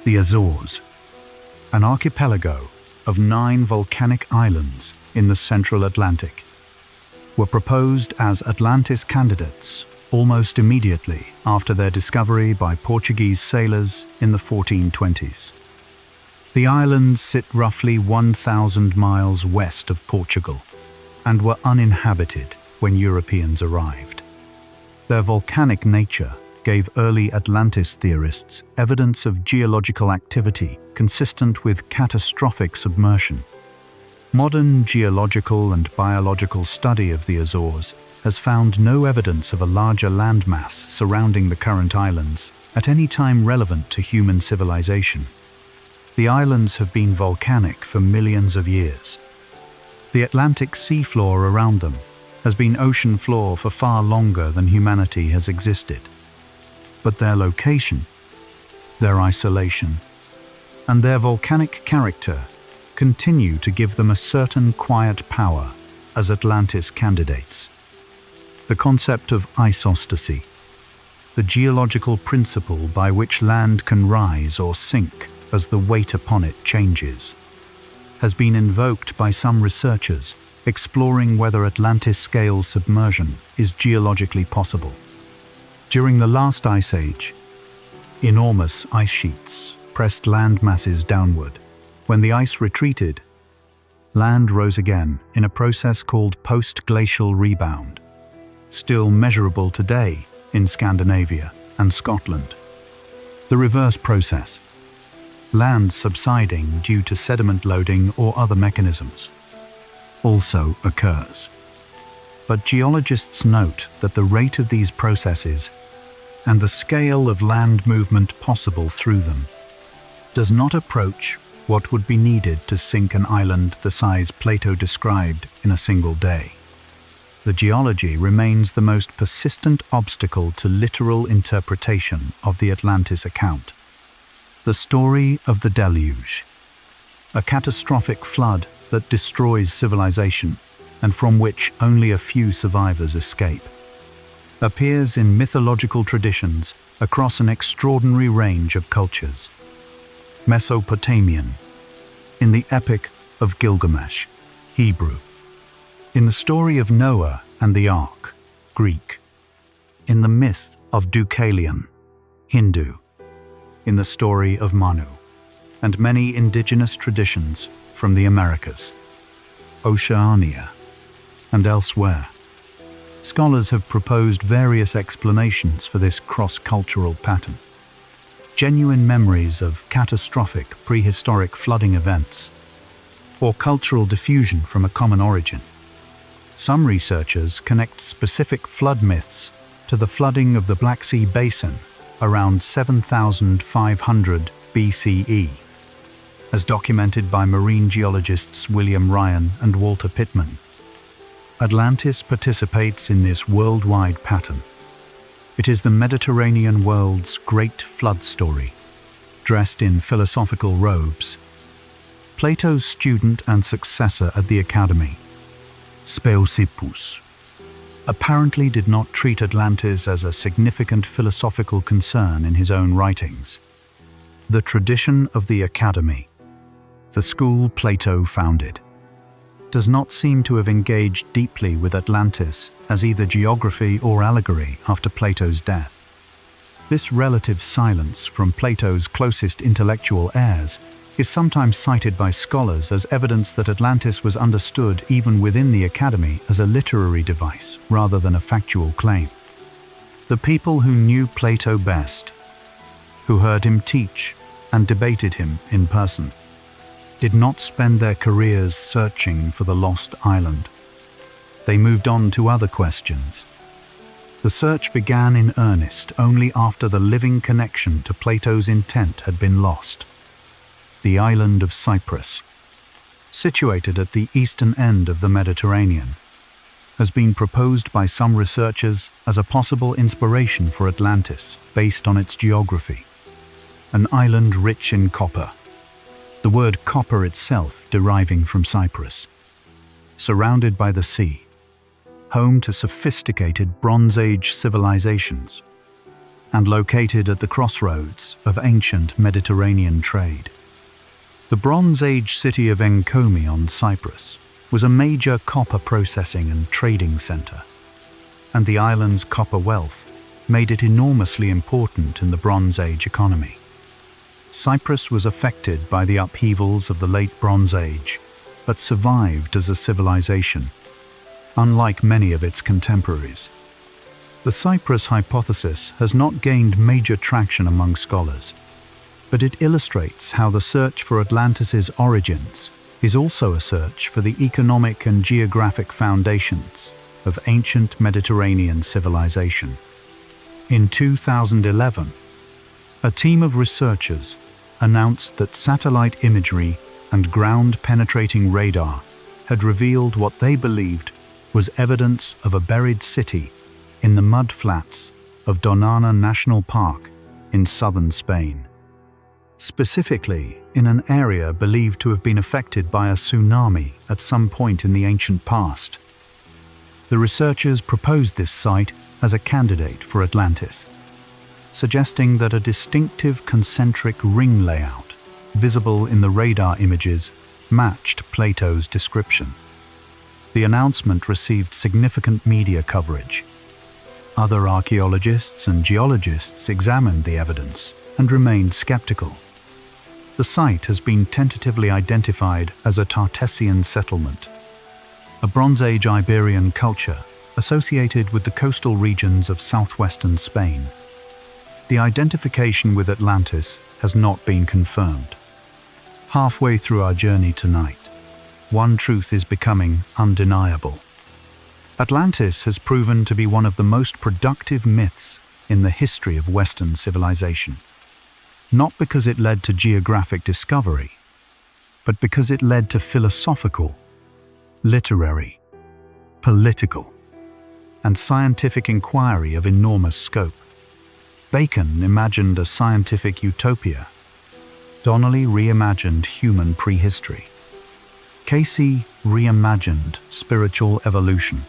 The Azores, an archipelago of 9 volcanic islands in the central Atlantic, were proposed as Atlantis candidates almost immediately after their discovery by Portuguese sailors in the 1420s. The islands sit roughly 1,000 miles west of Portugal and were uninhabited when Europeans arrived. Their volcanic nature gave early Atlantis theorists evidence of geological activity consistent with catastrophic submersion. Modern geological and biological study of the Azores has found no evidence of a larger landmass surrounding the current islands at any time relevant to human civilization. The islands have been volcanic for millions of years. The Atlantic seafloor around them has been ocean floor for far longer than humanity has existed. But their location, their isolation, and their volcanic character continue to give them a certain quiet power as Atlantis candidates. The concept of isostasy the geological principle by which land can rise or sink as the weight upon it changes, has been invoked by some researchers exploring whether Atlantis-scale submersion is geologically possible. During the last ice age, enormous ice sheets pressed land masses downward. When the ice retreated, land rose again in a process called post-glacial rebound, still measurable today in Scandinavia and Scotland. The reverse process, land subsiding due to sediment loading or other mechanisms, also occurs. But geologists note that the rate of these processes and the scale of land movement possible through them does not approach what would be needed to sink an island the size Plato described in a single day. The geology remains the most persistent obstacle to literal interpretation of the Atlantis account. The story of the deluge, a catastrophic flood that destroys civilization and from which only a few survivors escape, appears in mythological traditions across an extraordinary range of cultures. Mesopotamian, in the Epic of Gilgamesh, Hebrew; in the story of Noah and the Ark, Greek; in the myth of Deucalion, Hindu; in the story of Manu, and many indigenous traditions from the Americas, Oceania, and elsewhere. Scholars have proposed various explanations for this cross-cultural pattern. Genuine memories of catastrophic prehistoric flooding events, or cultural diffusion from a common origin. Some researchers connect specific flood myths to the flooding of the Black Sea Basin around 7,500 BCE, as documented by marine geologists William Ryan and Walter Pittman. Atlantis participates in this worldwide pattern. It is the Mediterranean world's great flood story, dressed in philosophical robes. Plato's student and successor at the Academy, Speusippus, apparently did not treat Atlantis as a significant philosophical concern in his own writings. The tradition of the Academy, the school Plato founded, does not seem to have engaged deeply with Atlantis as either geography or allegory after Plato's death. This relative silence from Plato's closest intellectual heirs is sometimes cited by scholars as evidence that Atlantis was understood even within the Academy as a literary device rather than a factual claim. The people who knew Plato best, who heard him teach and debated him in person, did not spend their careers searching for the lost island. They moved on to other questions. The search began in earnest only after the living connection to Plato's intent had been lost. The island of Cyprus, situated at the eastern end of the Mediterranean, has been proposed by some researchers as a possible inspiration for Atlantis based on its geography. An island rich in copper, the word copper itself deriving from Cyprus, surrounded by the sea, home to sophisticated Bronze Age civilizations, and located at the crossroads of ancient Mediterranean trade. The Bronze Age city of Enkomi on Cyprus was a major copper processing and trading center, and the island's copper wealth made it enormously important in the Bronze Age economy. Cyprus was affected by the upheavals of the late Bronze Age, but survived as a civilization, unlike many of its contemporaries. The Cyprus hypothesis has not gained major traction among scholars, but it illustrates how the search for Atlantis's origins is also a search for the economic and geographic foundations of ancient Mediterranean civilization. In 2011, a team of researchers announced that satellite imagery and ground-penetrating radar had revealed what they believed was evidence of a buried city in the mudflats of Doñana National Park in southern Spain, specifically in an area believed to have been affected by a tsunami at some point in the ancient past. The researchers proposed this site as a candidate for Atlantis. suggesting that a distinctive concentric ring layout, visible in the radar images, matched Plato's description. The announcement received significant media coverage. Other archaeologists and geologists examined the evidence and remained skeptical. The site has been tentatively identified as a Tartessian settlement, a Bronze Age Iberian culture associated with the coastal regions of southwestern Spain. The identification with Atlantis has not been confirmed. Halfway through our journey tonight, one truth is becoming undeniable. Atlantis has proven to be one of the most productive myths in the history of Western civilization. Not because it led to geographic discovery, but because it led to philosophical, literary, political, and scientific inquiry of enormous scope. Bacon imagined a scientific utopia. Donnelly reimagined human prehistory. Casey reimagined spiritual evolution.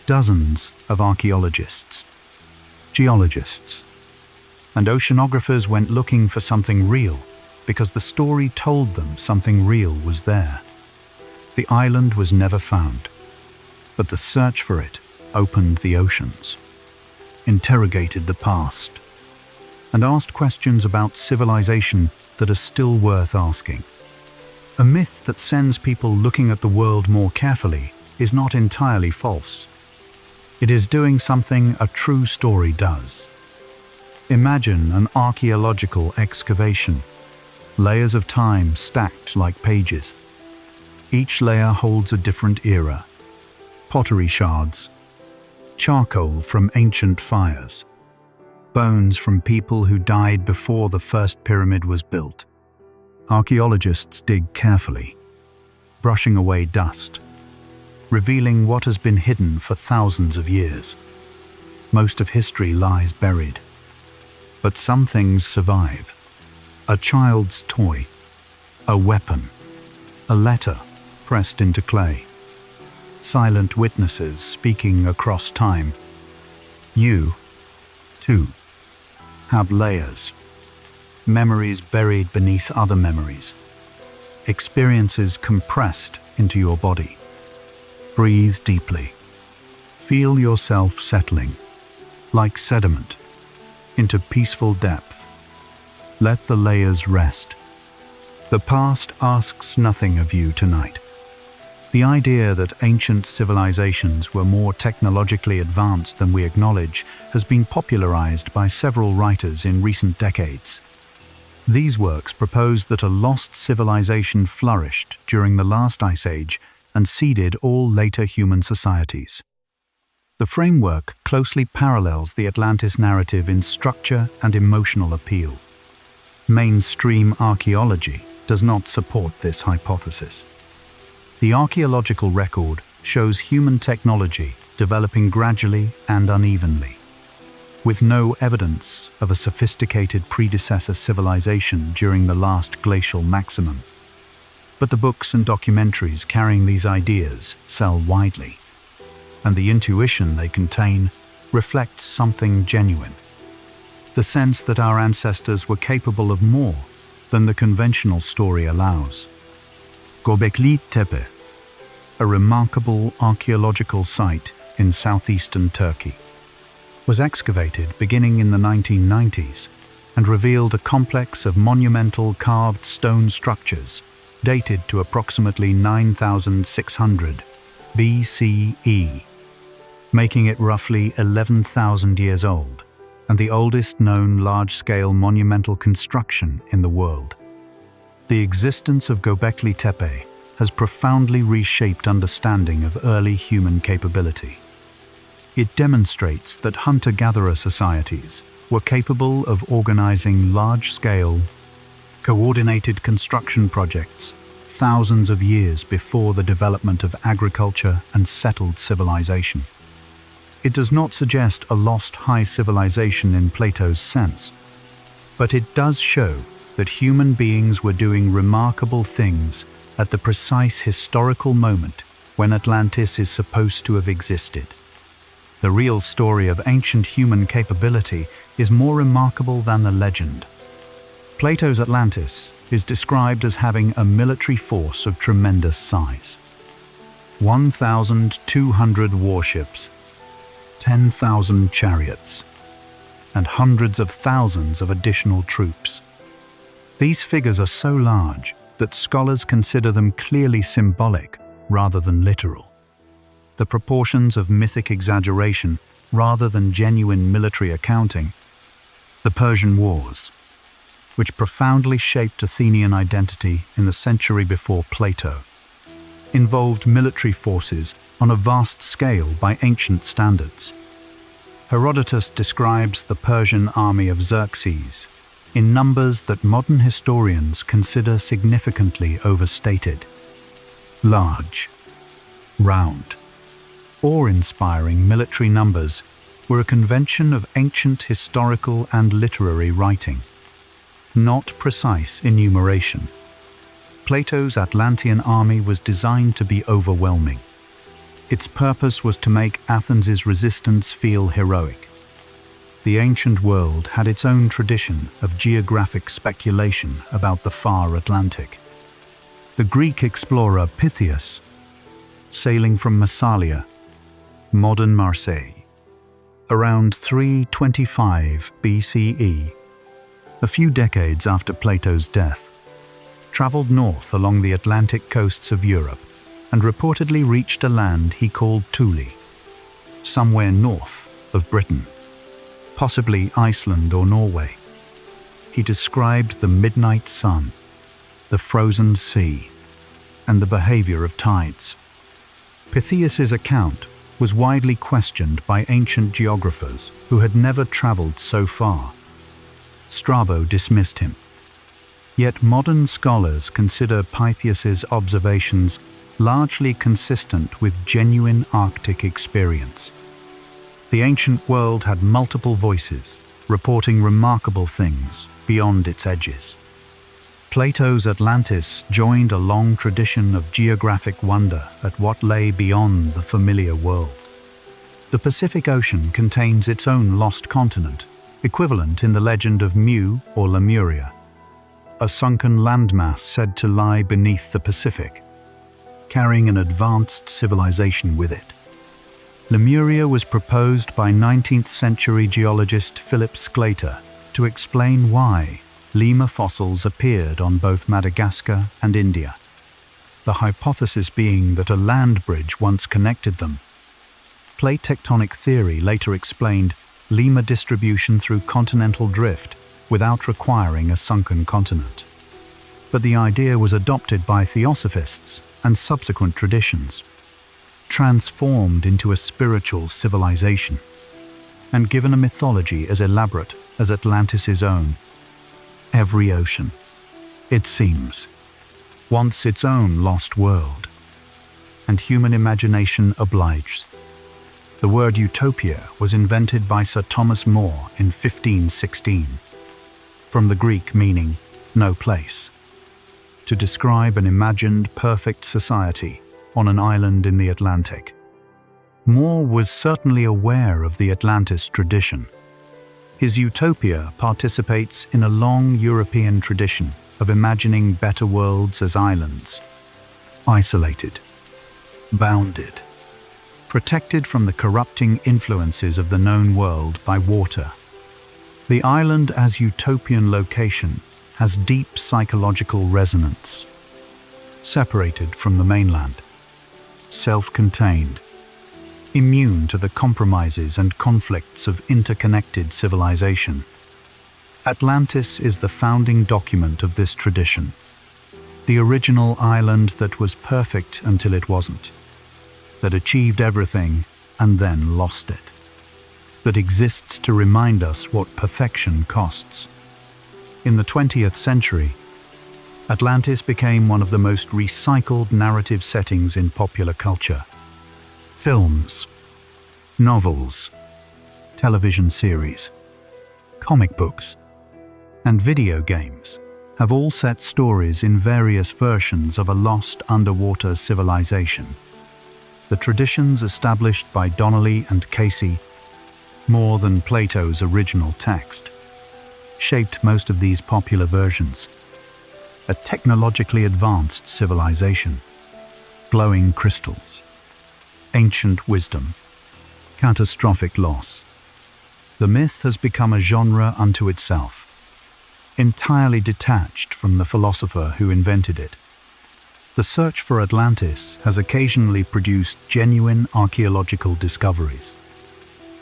Dozens of archaeologists, geologists, and oceanographers went looking for something real because the story told them something real was there. The island was never found, but the search for it opened the oceans, interrogated the past, and asked questions about civilization that are still worth asking. A myth that sends people looking at the world more carefully is not entirely false. It is doing something a true story does. Imagine an archaeological excavation, layers of time stacked like pages. Each layer holds a different era. Pottery shards, charcoal from ancient fires, bones from people who died before the first pyramid was built. Archaeologists dig carefully, brushing away dust, revealing what has been hidden for thousands of years. Most of history lies buried, but some things survive. A child's toy, a weapon, a letter pressed into clay, silent witnesses speaking across time. You, too, have layers, memories buried beneath other memories, experiences compressed into your body. Breathe deeply. Feel yourself settling, like sediment, into peaceful depth. Let the layers rest. The past asks nothing of you tonight. The idea that ancient civilizations were more technologically advanced than we acknowledge has been popularized by several writers in recent decades. These works propose that a lost civilization flourished during the last ice age and seeded all later human societies. The framework closely parallels the Atlantis narrative in structure and emotional appeal. Mainstream archaeology does not support this hypothesis. The archaeological record shows human technology developing gradually and unevenly, with no evidence of a sophisticated predecessor civilization during the last glacial maximum. But the books and documentaries carrying these ideas sell widely, and the intuition they contain reflects something genuine. The sense that our ancestors were capable of more than the conventional story allows. Göbekli Tepe, a remarkable archaeological site in southeastern Turkey, was excavated beginning in the 1990s and revealed a complex of monumental carved stone structures dated to approximately 9,600 BCE, making it roughly 11,000 years old and the oldest known large-scale monumental construction in the world. The existence of Göbekli Tepe has profoundly reshaped understanding of early human capability. It demonstrates that hunter-gatherer societies were capable of organizing large-scale, coordinated construction projects thousands of years before the development of agriculture and settled civilization. It does not suggest a lost high civilization in Plato's sense, but it does show that human beings were doing remarkable things at the precise historical moment when Atlantis is supposed to have existed. The real story of ancient human capability is more remarkable than the legend. Plato's Atlantis is described as having a military force of tremendous size. 1,200 warships, 10,000 chariots, and hundreds of thousands of additional troops. These figures are so large that scholars consider them clearly symbolic rather than literal. The proportions of mythic exaggeration rather than genuine military accounting. The Persian Wars, which profoundly shaped Athenian identity in the century before Plato, involved military forces on a vast scale by ancient standards. Herodotus describes the Persian army of Xerxes in numbers that modern historians consider significantly overstated. Large, round, awe-inspiring military numbers were a convention of ancient historical and literary writing, not precise enumeration. Plato's Atlantean army was designed to be overwhelming. Its purpose was to make Athens's resistance feel heroic. The ancient world had its own tradition of geographic speculation about the far Atlantic. The Greek explorer Pytheas, sailing from Massalia, modern Marseille, around 325 BCE, a few decades after Plato's death, traveled north along the Atlantic coasts of Europe and reportedly reached a land he called Thule, somewhere north of Britain, possibly Iceland or Norway. He described the midnight sun, the frozen sea, and the behavior of tides. Pytheas's account was widely questioned by ancient geographers who had never traveled so far. Strabo dismissed him. Yet modern scholars consider Pytheas's observations largely consistent with genuine Arctic experience. The ancient world had multiple voices, reporting remarkable things beyond its edges. Plato's Atlantis joined a long tradition of geographic wonder at what lay beyond the familiar world. The Pacific Ocean contains its own lost continent, equivalent in the legend of Mu or Lemuria, a sunken landmass said to lie beneath the Pacific, carrying an advanced civilization with it. Lemuria was proposed by 19th century geologist Philip Sclater to explain why lemur fossils appeared on both Madagascar and India, the hypothesis being that a land bridge once connected them. Plate tectonic theory later explained lemur distribution through continental drift without requiring a sunken continent. But the idea was adopted by theosophists and subsequent traditions, transformed into a spiritual civilization, and given a mythology as elaborate as Atlantis' own. Every ocean, it seems, wants its own lost world, and human imagination obliges. The word utopia was invented by Sir Thomas More in 1516, from the Greek meaning no place, to describe an imagined perfect society on an island in the Atlantic. More was certainly aware of the Atlantis tradition. His utopia participates in a long European tradition of imagining better worlds as islands, isolated, bounded, protected from the corrupting influences of the known world by water. The island as utopian location has deep psychological resonance. Separated from the mainland, self-contained, immune to the compromises and conflicts of interconnected civilization. Atlantis is the founding document of this tradition, the original island that was perfect until it wasn't, that achieved everything and then lost it, that exists to remind us what perfection costs. In the 20th century, Atlantis became one of the most recycled narrative settings in popular culture. Films, novels, television series, comic books, and video games have all set stories in various versions of a lost underwater civilization. The traditions established by Donnelly and Casey, more than Plato's original text, shaped most of these popular versions. A technologically advanced civilization, glowing crystals, ancient wisdom, catastrophic loss. The myth has become a genre unto itself, entirely detached from the philosopher who invented it. The search for Atlantis has occasionally produced genuine archaeological discoveries,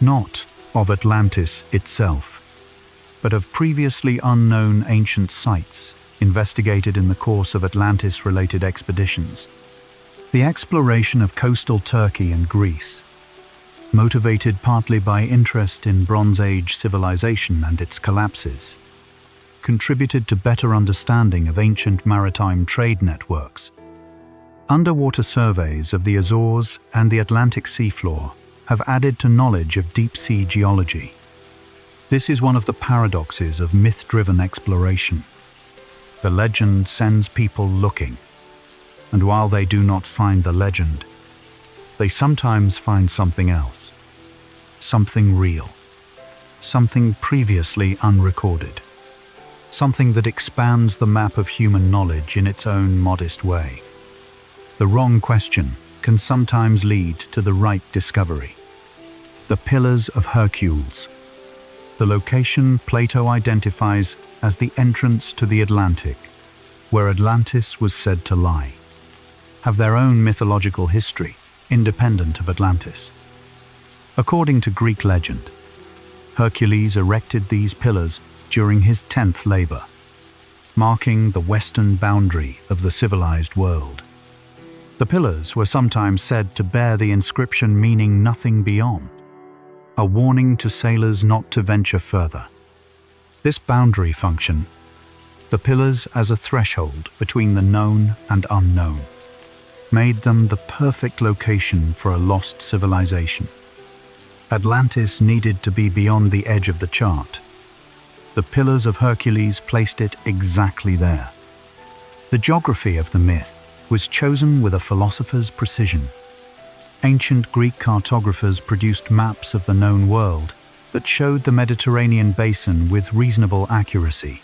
not of Atlantis itself, but of previously unknown ancient sites investigated in the course of Atlantis-related expeditions. The exploration of coastal Turkey and Greece, motivated partly by interest in Bronze Age civilization and its collapses, contributed to better understanding of ancient maritime trade networks. Underwater surveys of the Azores and the Atlantic seafloor have added to knowledge of deep-sea geology. This is one of the paradoxes of myth-driven exploration. The legend sends people looking, and while they do not find the legend, they sometimes find something else, something real, something previously unrecorded, something that expands the map of human knowledge in its own modest way. The wrong question can sometimes lead to the right discovery. The Pillars of Hercules, the location Plato identifies as the entrance to the Atlantic, where Atlantis was said to lie, have their own mythological history, independent of Atlantis. According to Greek legend, Hercules erected these pillars during his 10th labor, marking the western boundary of the civilized world. The pillars were sometimes said to bear the inscription meaning nothing beyond, a warning to sailors not to venture further. This boundary function, the pillars as a threshold between the known and unknown, made them the perfect location for a lost civilization. Atlantis needed to be beyond the edge of the chart. The Pillars of Hercules placed it exactly there. The geography of the myth was chosen with a philosopher's precision. Ancient Greek cartographers produced maps of the known world that showed the Mediterranean basin with reasonable accuracy,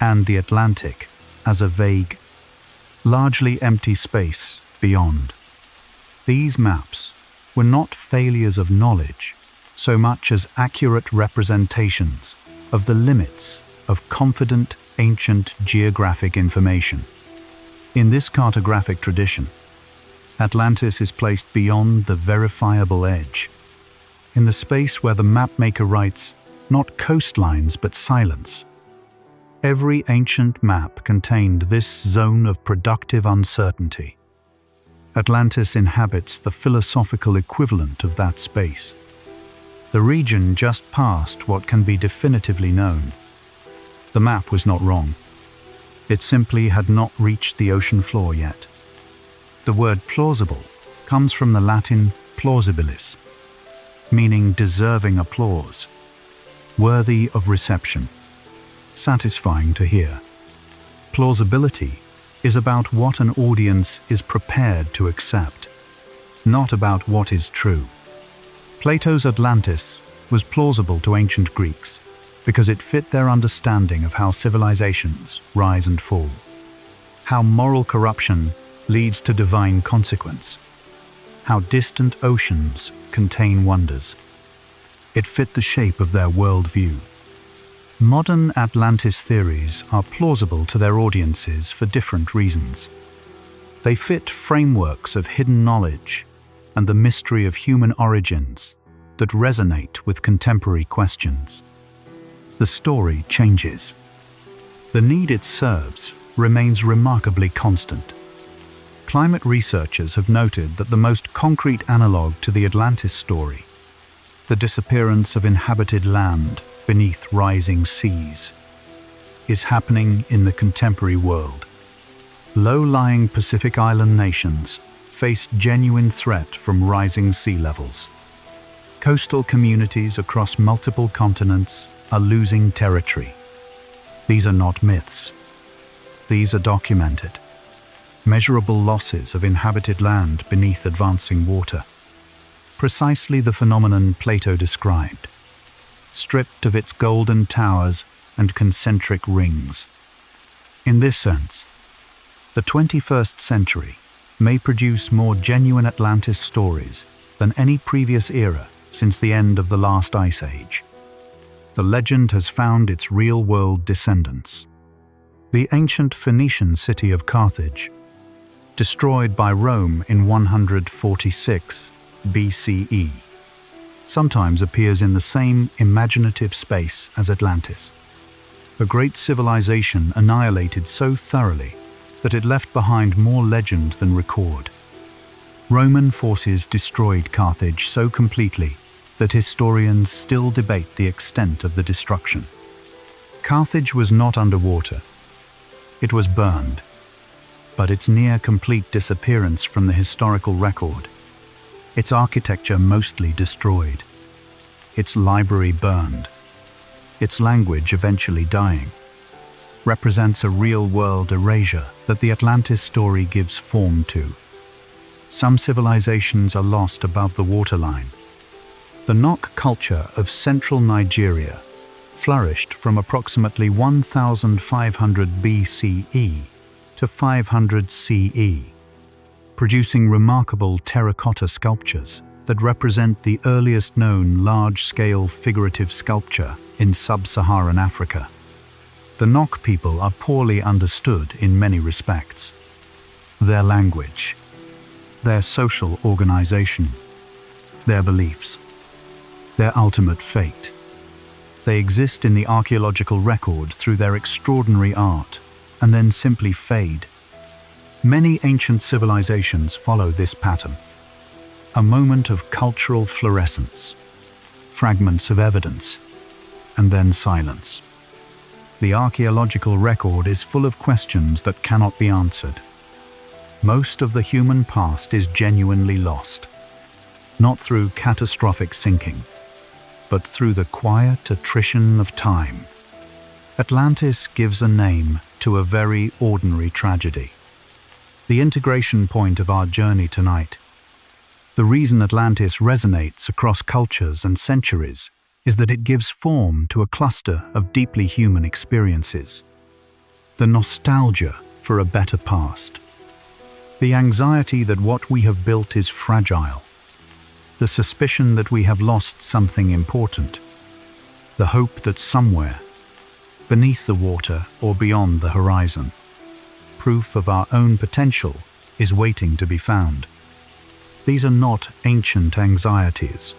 and the Atlantic as a vague, largely empty space beyond. These maps were not failures of knowledge, so much as accurate representations of the limits of confident ancient geographic information. In this cartographic tradition, Atlantis is placed beyond the verifiable edge, in the space where the mapmaker writes, not coastlines but silence. Every ancient map contained this zone of productive uncertainty. Atlantis inhabits the philosophical equivalent of that space. The region just past what can be definitively known. The map was not wrong. It simply had not reached the ocean floor yet. The word plausible comes from the Latin plausibilis, meaning deserving applause, worthy of reception, satisfying to hear. Plausibility is about what an audience is prepared to accept, not about what is true. Plato's Atlantis was plausible to ancient Greeks because it fit their understanding of how civilizations rise and fall, how moral corruption leads to divine consequence, how distant oceans contain wonders. It fit the shape of their worldview. Modern Atlantis theories are plausible to their audiences for different reasons. They fit frameworks of hidden knowledge and the mystery of human origins that resonate with contemporary questions. The story changes. The need it serves remains remarkably constant. Climate researchers have noted that the most concrete analog to the Atlantis story, the disappearance of inhabited land beneath rising seas, is happening in the contemporary world. Low-lying Pacific Island nations face genuine threat from rising sea levels. Coastal communities across multiple continents are losing territory. These are not myths. These are documented. measurable losses of inhabited land beneath advancing water. Precisely the phenomenon Plato described, stripped of its golden towers and concentric rings. In this sense, the 21st century may produce more genuine Atlantis stories than any previous era since the end of the last ice age. The legend has found its real-world descendants. The ancient Phoenician city of Carthage, destroyed by Rome in 146 BCE, sometimes appears in the same imaginative space as Atlantis, a great civilization annihilated so thoroughly that it left behind more legend than record. Roman forces destroyed Carthage so completely that historians still debate the extent of the destruction. Carthage was not underwater. It was burned, but its near-complete disappearance from the historical record, its architecture mostly destroyed, its library burned, its language eventually dying, represents a real-world erasure that the Atlantis story gives form to. Some civilizations are lost above the waterline. The Nok culture of central Nigeria flourished from approximately 1500 BCE to 500 CE, producing remarkable terracotta sculptures that represent the earliest known large-scale figurative sculpture in sub-Saharan Africa. The Nok people are poorly understood in many respects. Their language, their social organization, their beliefs, their ultimate fate. They exist in the archaeological record through their extraordinary art and then simply fade. Many ancient civilizations follow this pattern. A moment of cultural fluorescence, fragments of evidence, and then silence. The archaeological record is full of questions that cannot be answered. Most of the human past is genuinely lost, not through catastrophic sinking, but through the quiet attrition of time. Atlantis gives a name to a very ordinary tragedy. The integration point of our journey tonight. The reason Atlantis resonates across cultures and centuries is that it gives form to a cluster of deeply human experiences. The nostalgia for a better past. The anxiety that what we have built is fragile. The suspicion that we have lost something important. The hope that somewhere, beneath the water or beyond the horizon, proof of our own potential is waiting to be found. These are not ancient anxieties.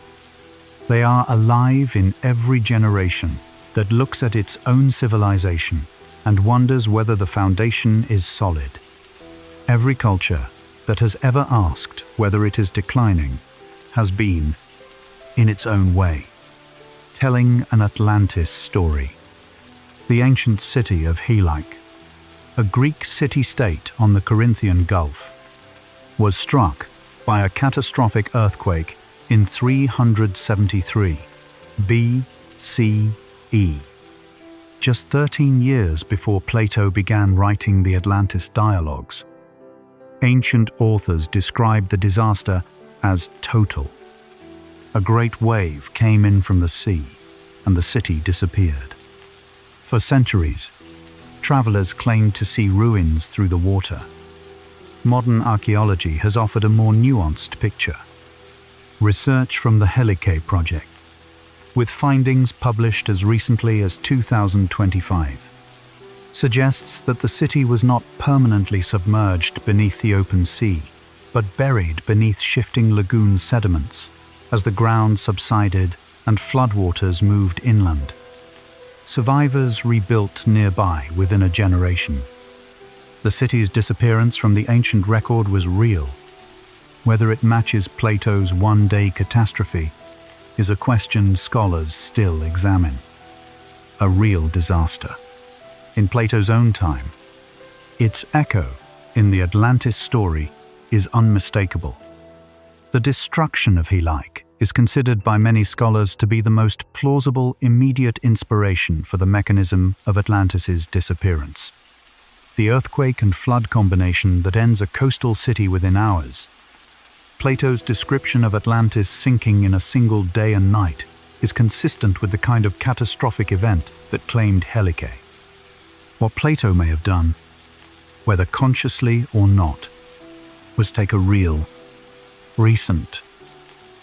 They are alive in every generation that looks at its own civilization and wonders whether the foundation is solid. Every culture that has ever asked whether it is declining has been, in its own way, telling an Atlantis story. The ancient city of Hylike, a Greek city-state on the Corinthian Gulf, was struck by a catastrophic earthquake in 373 BCE, just 13 years before Plato began writing the Atlantis dialogues. Ancient authors described the disaster as total. A great wave came in from the sea, and the city disappeared. For centuries, travelers claimed to see ruins through the water. Modern archaeology has offered a more nuanced picture. Research from the Helike project, with findings published as recently as 2025, suggests that the city was not permanently submerged beneath the open sea, but buried beneath shifting lagoon sediments as the ground subsided and floodwaters moved inland. Survivors rebuilt nearby within a generation. The city's disappearance from the ancient record was real. Whether it matches Plato's one-day catastrophe is a question scholars still examine. A real disaster. In Plato's own time, its echo in the Atlantis story is unmistakable. The destruction of Hylike is considered by many scholars to be the most plausible immediate inspiration for the mechanism of Atlantis's disappearance. the earthquake and flood combination that ends a coastal city within hours. Plato's description of Atlantis sinking in a single day and night is consistent with the kind of catastrophic event that claimed Helike. What Plato may have done, whether consciously or not, was take a real, recent,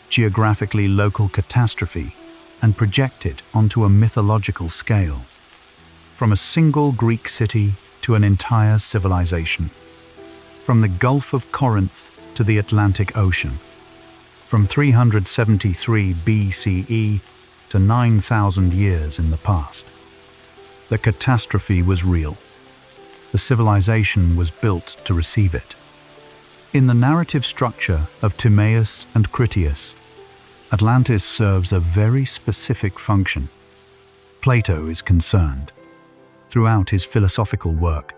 geographically local catastrophe and project it onto a mythological scale, from a single Greek city to an entire civilization, from the Gulf of Corinth to the Atlantic Ocean, from 373 BCE to 9,000 years in the past. The catastrophe was real. The civilization was built to receive it. In the narrative structure of Timaeus and Critias, Atlantis serves a very specific function. Plato is concerned, throughout his philosophical work,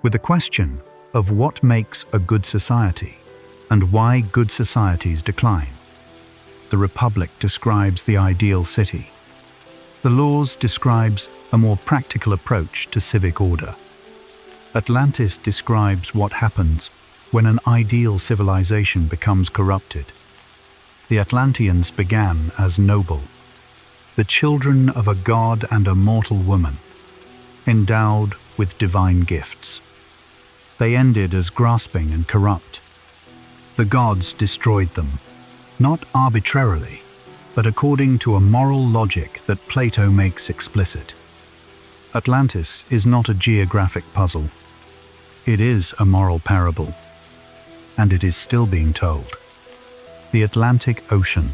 with the question of what makes a good society and why good societies decline. The Republic describes the ideal city. The Laws describes a more practical approach to civic order. Atlantis describes what happens when an ideal civilization becomes corrupted. The Atlanteans began as noble, the children of a god and a mortal woman, endowed with divine gifts. They ended as grasping and corrupt. The gods destroyed them, not arbitrarily, but according to a moral logic that Plato makes explicit. Atlantis is not a geographic puzzle. It is a moral parable, and it is still being told. The Atlantic Ocean,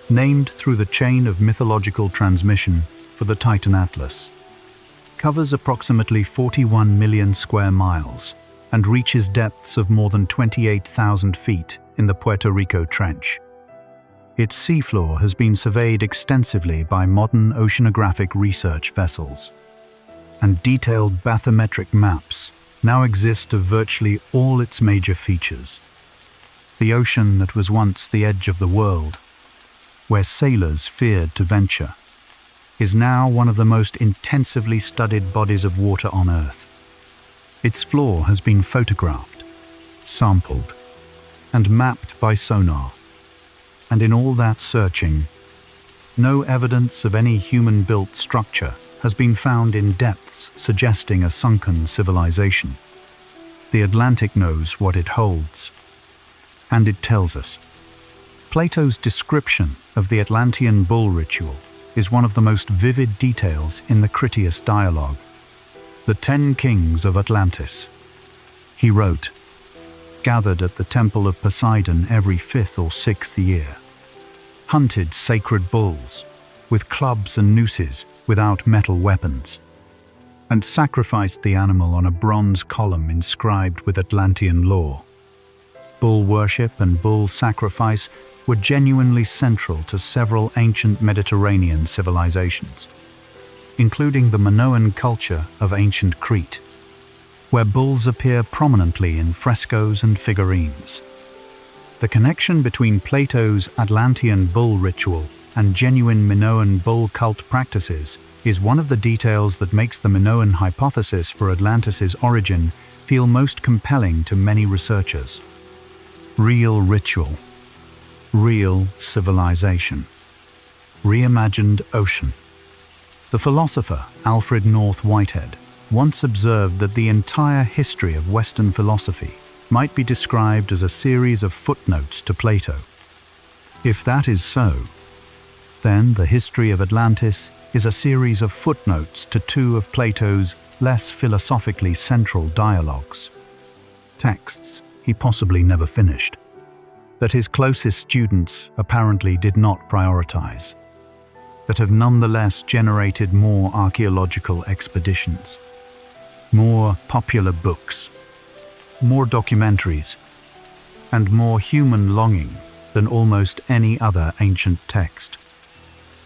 named through the chain of mythological transmission for the Titan Atlas, covers approximately 41 million square miles and reaches depths of more than 28,000 feet in the Puerto Rico Trench. Its seafloor has been surveyed extensively by modern oceanographic research vessels, and detailed bathymetric maps now exist of virtually all its major features. The ocean that was once the edge of the world, where sailors feared to venture, is now one of the most intensively studied bodies of water on Earth. Its floor has been photographed, sampled, and mapped by sonar, and in all that searching, no evidence of any human-built structure has been found in depths suggesting a sunken civilization. The Atlantic knows what it holds, and it tells us. Plato's description of the Atlantean bull ritual is one of the most vivid details in the Critias dialogue. The 10 kings of Atlantis. He wrote, gathered at the temple of Poseidon every 5th or 6th year, hunted sacred bulls with clubs and nooses without metal weapons, and sacrificed the animal on a bronze column inscribed with Atlantean lore. Bull worship and bull sacrifice were genuinely central to several ancient Mediterranean civilizations, including the Minoan culture of ancient Crete, where bulls appear prominently in frescoes and figurines. The connection between Plato's Atlantean bull ritual and genuine Minoan bull cult practices is one of the details that makes the Minoan hypothesis for Atlantis's origin feel most compelling to many researchers. Real ritual, real civilization, reimagined ocean. The philosopher Alfred North Whitehead once observed that the entire history of Western philosophy might be described as a series of footnotes to Plato. If that is so, then the history of Atlantis is a series of footnotes to 2 of Plato's less philosophically central dialogues. Texts he possibly never finished, that his closest students apparently did not prioritize, that have nonetheless generated more archaeological expeditions, more popular books, more documentaries, and more human longing than almost any other ancient text.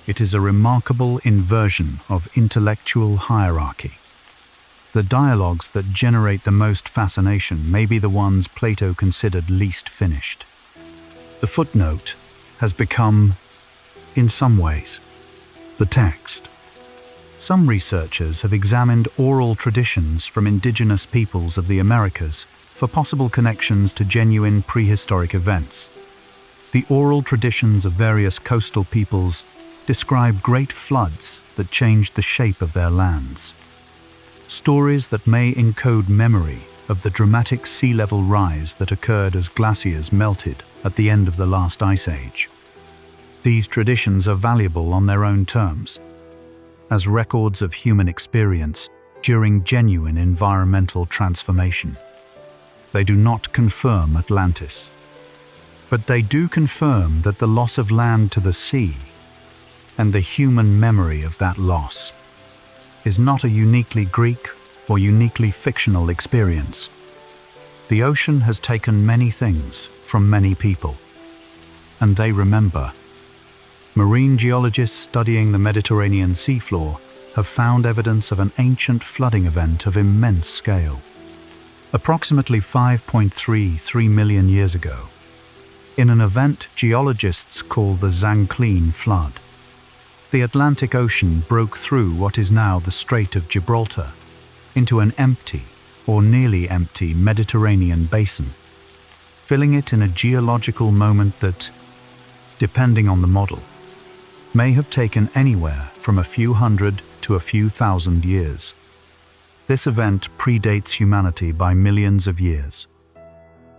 It is a remarkable inversion of intellectual hierarchy. The dialogues that generate the most fascination may be the ones Plato considered least finished. The footnote has become, in some ways, the text. Some researchers have examined oral traditions from indigenous peoples of the Americas for possible connections to genuine prehistoric events. The oral traditions of various coastal peoples describe great floods that changed the shape of their lands. Stories that may encode memory of the dramatic sea level rise that occurred as glaciers melted at the end of the last ice age. These traditions are valuable on their own terms, as records of human experience during genuine environmental transformation. They do not confirm Atlantis, but they do confirm that the loss of land to the sea and the human memory of that loss is not a uniquely Greek or uniquely fictional experience. The ocean has taken many things from many people, and they remember. Marine geologists studying the Mediterranean seafloor have found evidence of an ancient flooding event of immense scale, approximately 5.33 million years ago, in an event geologists call the Zanclean Flood. The Atlantic Ocean broke through what is now the Strait of Gibraltar into an empty or nearly empty Mediterranean basin, filling it in a geological moment that, depending on the model, may have taken anywhere from a few hundred to a few thousand years. This event predates humanity by millions of years,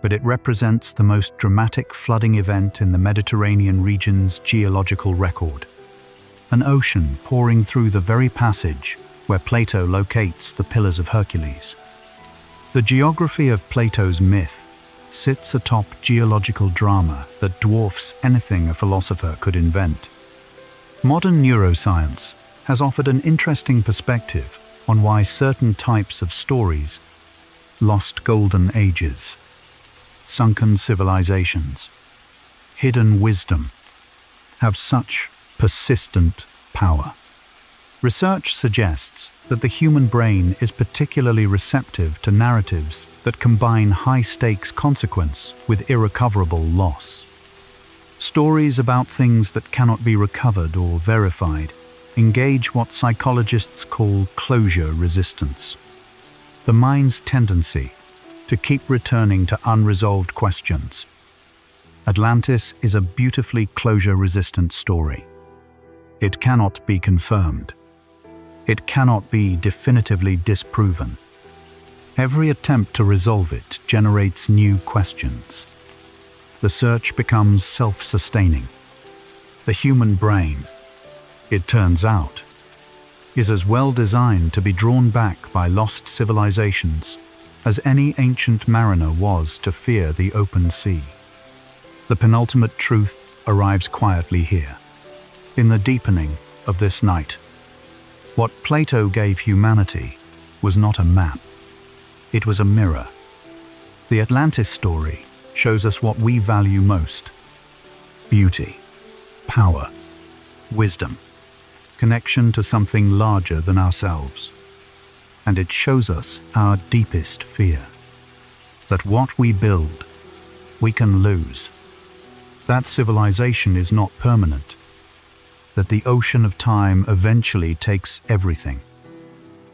but it represents the most dramatic flooding event in the Mediterranean region's geological record. An ocean pouring through the very passage where Plato locates the Pillars of Hercules. The geography of Plato's myth sits atop geological drama that dwarfs anything a philosopher could invent. Modern neuroscience has offered an interesting perspective on why certain types of stories, lost golden ages, sunken civilizations, hidden wisdom, have such persistent power. Research suggests that the human brain is particularly receptive to narratives that combine high-stakes consequence with irrecoverable loss. Stories about things that cannot be recovered or verified engage what psychologists call closure resistance, the mind's tendency to keep returning to unresolved questions. Atlantis is a beautifully closure-resistant story. It cannot be confirmed. It cannot be definitively disproven. Every attempt to resolve it generates new questions. The search becomes self-sustaining. The human brain, it turns out, is as well designed to be drawn back by lost civilizations as any ancient mariner was to fear the open sea. The penultimate truth arrives quietly here, in the deepening of this night. What Plato gave humanity was not a map. It was a mirror. The Atlantis story shows us what we value most: beauty, power, wisdom, connection to something larger than ourselves. And it shows us our deepest fear, that what we build, we can lose. That civilization is not permanent, that the ocean of time eventually takes everything.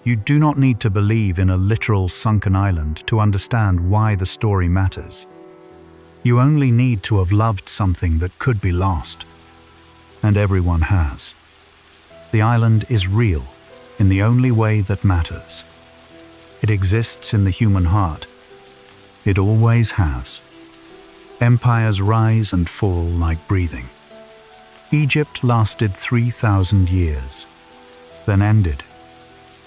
You do not need to believe in a literal sunken island to understand why the story matters. You only need to have loved something that could be lost, and everyone has. The island is real in the only way that matters. It exists in the human heart. It always has. Empires rise and fall like breathing. Egypt lasted 3,000 years, then ended.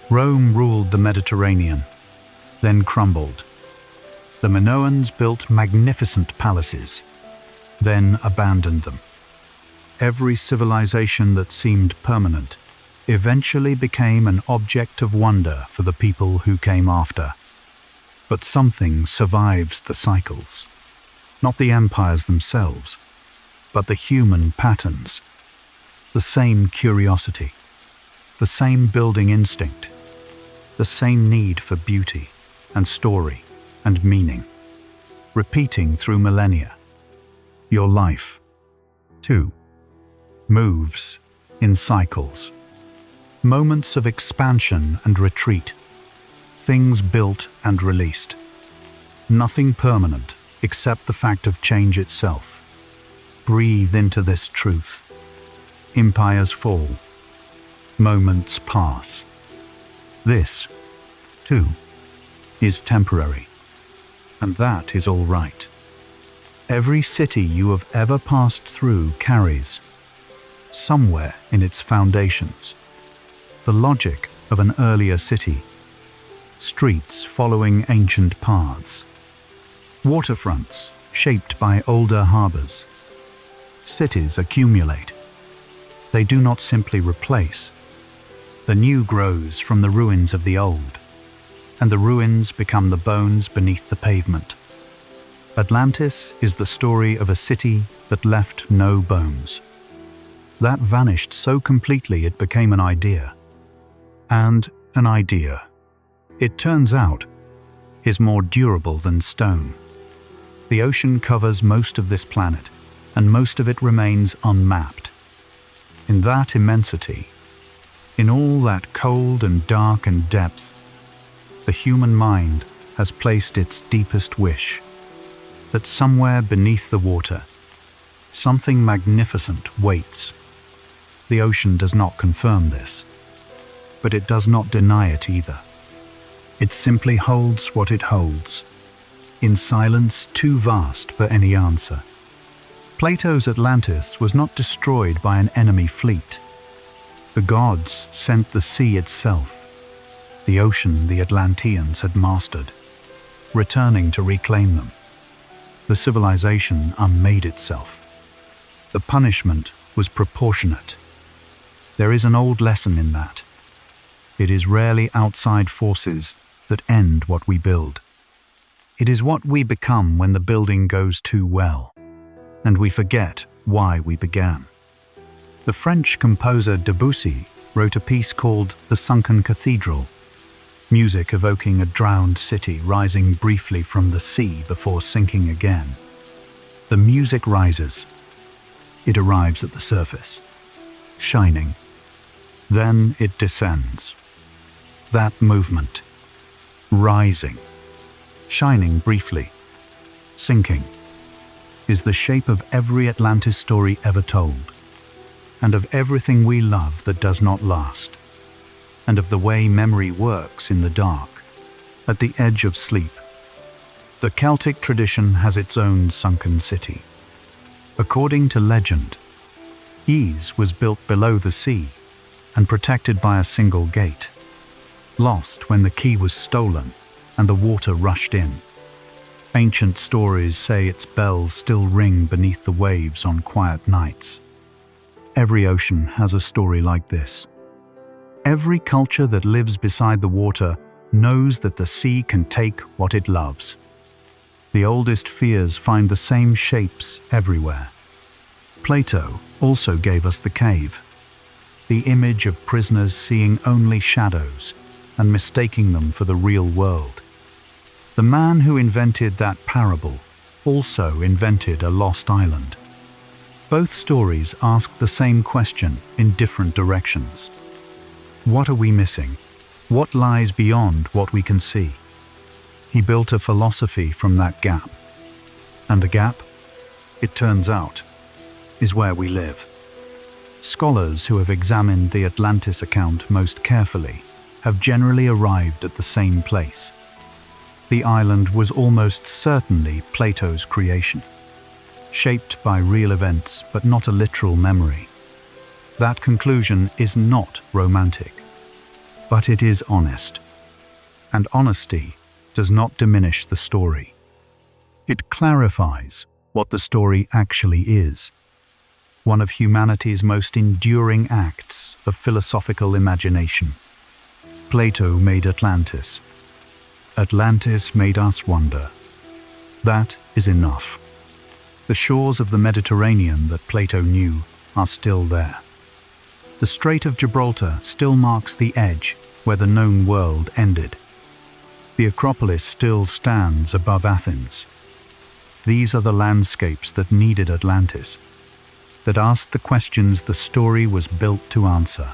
Rome ruled the Mediterranean, then crumbled. The Minoans built magnificent palaces, then abandoned them. Every civilization that seemed permanent eventually became an object of wonder for the people who came after. But something survives the cycles. Not the empires themselves, but the human patterns. The same curiosity, the same building instinct, the same need for beauty and story and meaning, repeating through millennia. Your life, too, moves in cycles. moments of expansion and retreat, things built and released. Nothing permanent except the fact of change itself. Breathe into this truth. Empires fall. Moments pass. This, too, is temporary. And that is all right. Every city you have ever passed through carries, somewhere in its foundations, the logic of an earlier city. Streets following ancient paths. Waterfronts shaped by older harbors. Cities accumulate. They do not simply replace. The new grows from the ruins of the old, and the ruins become the bones beneath the pavement. Atlantis is the story of a city that left no bones. That vanished so completely it became an idea. And an idea, it turns out, is more durable than stone. The ocean covers most of this planet, and most of it remains unmapped. In that immensity, in all that cold and dark and depth, the human mind has placed its deepest wish, that somewhere beneath the water, something magnificent waits. The ocean does not confirm this, but it does not deny it either. It simply holds what it holds, in silence too vast for any answer. Plato's Atlantis was not destroyed by an enemy fleet. The gods sent the sea itself, the ocean the Atlanteans had mastered, returning to reclaim them. The civilization unmade itself. The punishment was proportionate. There is an old lesson in that. It is rarely outside forces that end what we build. It is what we become when the building goes too well, and we forget why we began. The French composer Debussy wrote a piece called The Sunken Cathedral, music evoking a drowned city rising briefly from the sea before sinking again. The music rises. It arrives at the surface, shining. Then it descends. That movement, rising, shining briefly, sinking, is the shape of every Atlantis story ever told, and of everything we love that does not last, and of the way memory works in the dark, at the edge of sleep. The Celtic tradition has its own sunken city. According to legend, Ys was built below the sea and protected by a single gate, lost when the key was stolen and the water rushed in. Ancient stories say its bells still ring beneath the waves on quiet nights. Every ocean has a story like this. Every culture that lives beside the water knows that the sea can take what it loves. The oldest fears find the same shapes everywhere. Plato also gave us the cave, the image of prisoners seeing only shadows and mistaking them for the real world. The man who invented that parable also invented a lost island. Both stories ask the same question in different directions. What are we missing? What lies beyond what we can see? He built a philosophy from that gap. And the gap, it turns out, is where we live. Scholars who have examined the Atlantis account most carefully have generally arrived at the same place. The island was almost certainly Plato's creation, shaped by real events but not a literal memory. That conclusion is not romantic, but it is honest. And honesty does not diminish the story. It clarifies what the story actually is. One of humanity's most enduring acts of philosophical imagination. Plato made Atlantis. Atlantis made us wonder. That is enough. The shores of the Mediterranean that Plato knew are still there. The Strait of Gibraltar still marks the edge where the known world ended. The Acropolis still stands above Athens. These are the landscapes that needed Atlantis, that asked the questions the story was built to answer.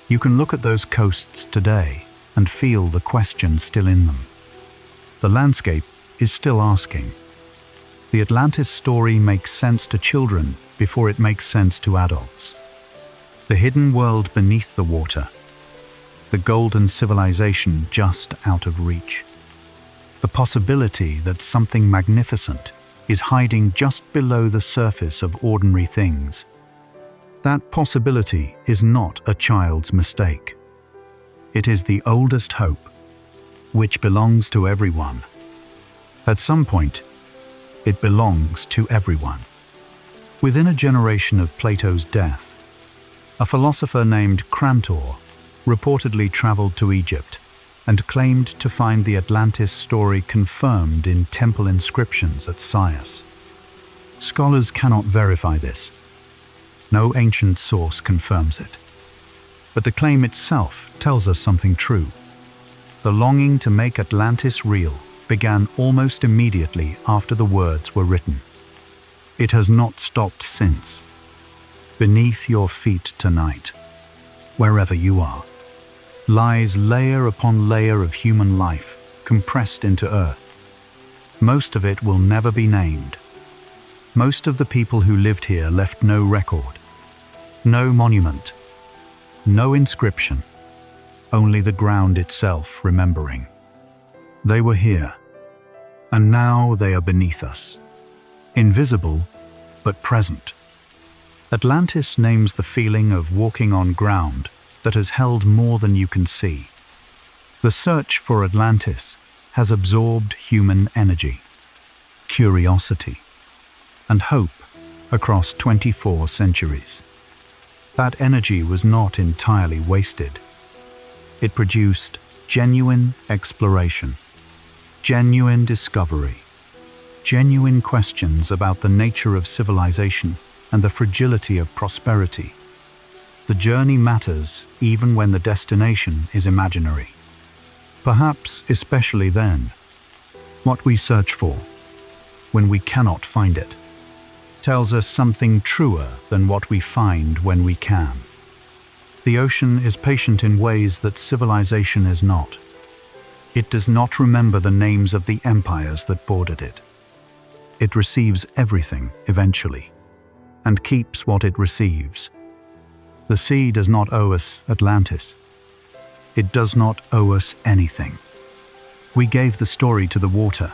You can look at those coasts today and feel the question still in them. The landscape is still asking. The Atlantis story makes sense to children before it makes sense to adults. The hidden world beneath the water. The golden civilization just out of reach. The possibility that something magnificent is hiding just below the surface of ordinary things. That possibility is not a child's mistake. It is the oldest hope, which belongs to everyone. At some point, it belongs to everyone. Within a generation of Plato's death, a philosopher named Crantor reportedly traveled to Egypt and claimed to find the Atlantis story confirmed in temple inscriptions at Sais. Scholars cannot verify this. No ancient source confirms it. But the claim itself tells us something true. The longing to make Atlantis real began almost immediately after the words were written. It has not stopped since. Beneath your feet tonight, wherever you are, lies layer upon layer of human life compressed into earth. Most of it will never be named. Most of the people who lived here left no record, no monument, no inscription, only the ground itself remembering. They were here, and now they are beneath us, invisible but present. Atlantis names the feeling of walking on ground that has held more than you can see. The search for Atlantis has absorbed human energy, curiosity, and hope across 24 centuries. That energy was not entirely wasted. It produced genuine exploration, genuine discovery, genuine questions about the nature of civilization and the fragility of prosperity. The journey matters even when the destination is imaginary. Perhaps especially then, what we search for, when we cannot find it, tells us something truer than what we find when we can. The ocean is patient in ways that civilization is not. It does not remember the names of the empires that bordered it. It receives everything eventually, and keeps what it receives. The sea does not owe us Atlantis. It does not owe us anything. We gave the story to the water.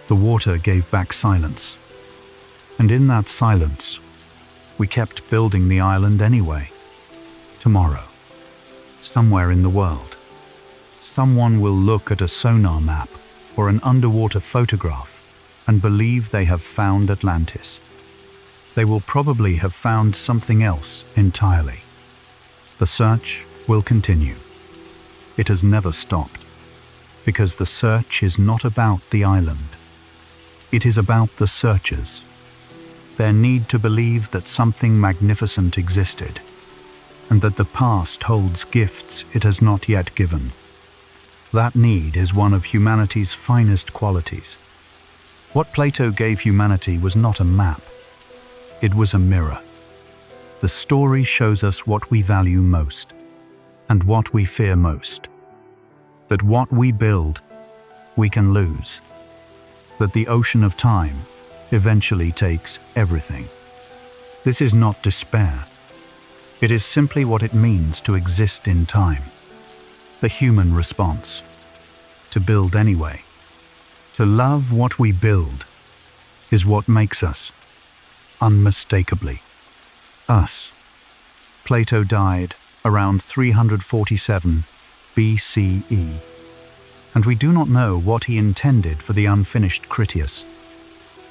The water gave back silence. And in that silence, we kept building the island anyway. Tomorrow, somewhere in the world, someone will look at a sonar map or an underwater photograph and believe they have found Atlantis. They will probably have found something else entirely. The search will continue. It has never stopped, because the search is not about the island. It is about the searchers. Their need to believe that something magnificent existed, and that the past holds gifts it has not yet given. That need is one of humanity's finest qualities. What Plato gave humanity was not a map. It was a mirror. The story shows us what we value most and what we fear most. That what we build, we can lose. That the ocean of time eventually takes everything. This is not despair. It is simply what it means to exist in time. The human response. To build anyway. To love what we build is what makes us, unmistakably, us. Plato died around 347 BCE, and we do not know what he intended for the unfinished Critias.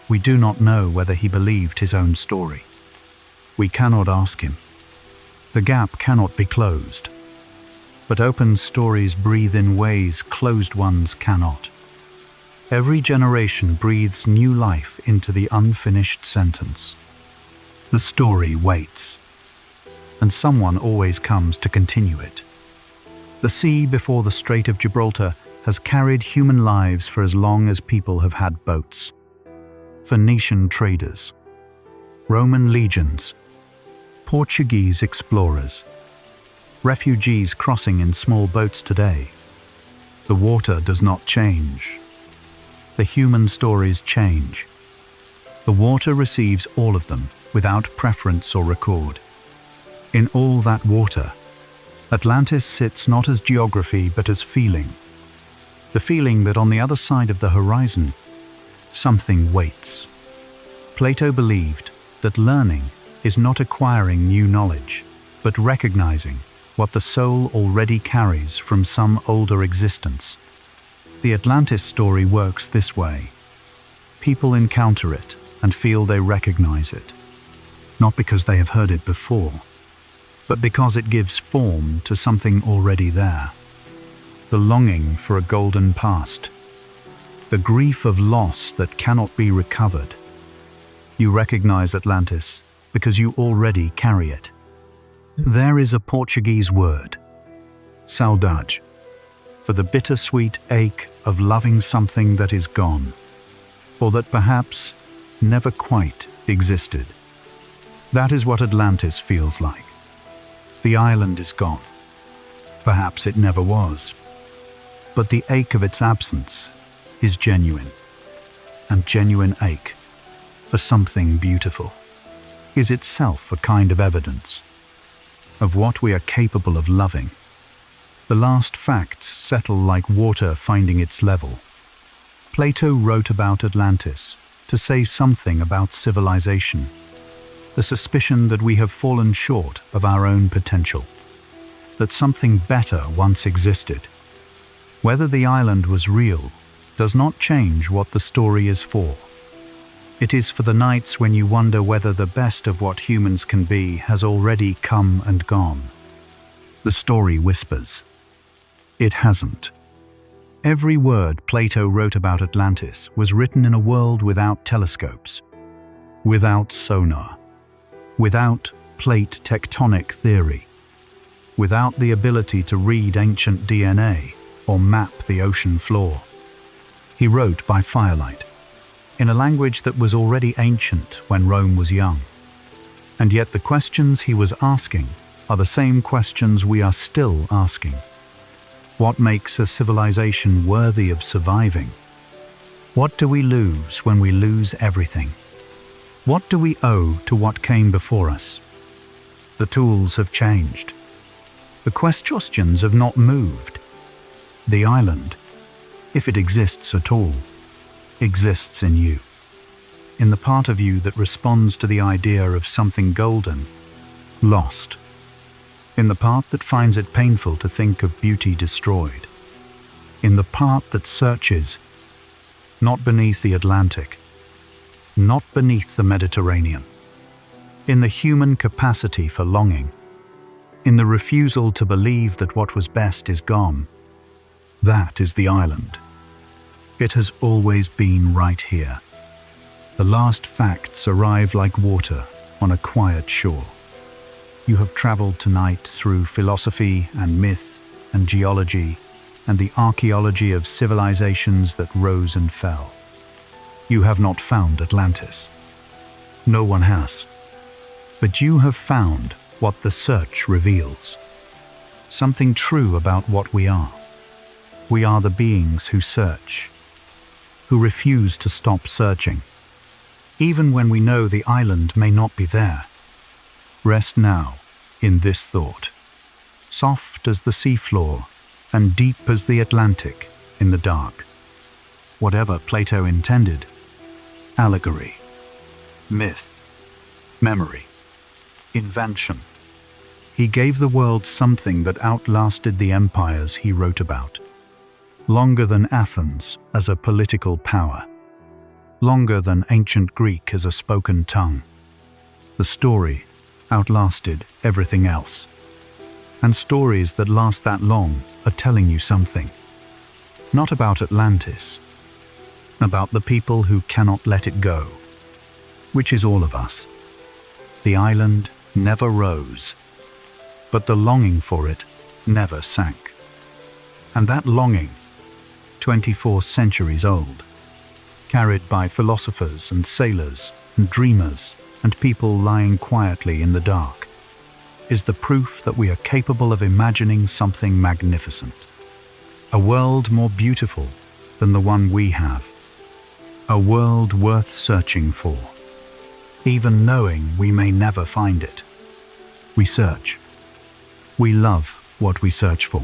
We do not know whether he believed his own story. We cannot ask him. The gap cannot be closed. But open stories breathe in ways closed ones cannot. Every generation breathes new life into the unfinished sentence. The story waits, and someone always comes to continue it. The sea before the Strait of Gibraltar has carried human lives for as long as people have had boats. Phoenician traders, Roman legions, Portuguese explorers, refugees crossing in small boats today. The water does not change. The human stories change. The water receives all of them without preference or record. In all that water, Atlantis sits not as geography but as feeling. The feeling that on the other side of the horizon, something waits. Plato believed that learning is not acquiring new knowledge, but recognizing what the soul already carries from some older existence. The Atlantis story works this way. People encounter it and feel they recognize it, not because they have heard it before, but because it gives form to something already there. The longing for a golden past, the grief of loss that cannot be recovered. You recognize Atlantis because you already carry it. There is a Portuguese word, saudade, for the bittersweet ache of loving something that is gone, or that perhaps never quite existed. That is what Atlantis feels like. The island is gone. Perhaps it never was. But the ache of its absence is genuine, and genuine ache for something beautiful is itself a kind of evidence of what we are capable of loving. The last facts settle like water finding its level. Plato wrote about Atlantis to say something about civilization, the suspicion that we have fallen short of our own potential, that something better once existed. Whether the island was real does not change what the story is for. It is for the nights when you wonder whether the best of what humans can be has already come and gone. The story whispers. It hasn't. Every word Plato wrote about Atlantis was written in a world without telescopes, without sonar, without plate tectonic theory, without the ability to read ancient DNA or map the ocean floor. He wrote by firelight, in a language that was already ancient when Rome was young. And yet the questions he was asking are the same questions we are still asking. What makes a civilization worthy of surviving? What do we lose when we lose everything? What do we owe to what came before us? The tools have changed. The questions have not moved. The island, if it exists at all, exists in you, in the part of you that responds to the idea of something golden, lost, in the part that finds it painful to think of beauty destroyed, in the part that searches, not beneath the Atlantic, not beneath the Mediterranean, in the human capacity for longing, in the refusal to believe that what was best is gone. That is the island. It has always been right here. The last facts arrive like water on a quiet shore. You have traveled tonight through philosophy and myth and geology and the archaeology of civilizations that rose and fell. You have not found Atlantis. No one has. But you have found what the search reveals. Something true about what we are. We are the beings who search, who refuse to stop searching, even when we know the island may not be there. Rest now in this thought, soft as the seafloor and deep as the Atlantic in the dark. Whatever Plato intended, allegory, myth, memory, invention, he gave the world something that outlasted the empires he wrote about. Longer than Athens as a political power, longer than ancient Greek as a spoken tongue. The story outlasted everything else. And stories that last that long are telling you something. Not about Atlantis, about the people who cannot let it go, which is all of us. The island never rose, but the longing for it never sank. And that longing, 24 centuries old, carried by philosophers and sailors and dreamers and people lying quietly in the dark, is the proof that we are capable of imagining something magnificent. A world more beautiful than the one we have. A world worth searching for, even knowing we may never find it. We search. We love what we search for,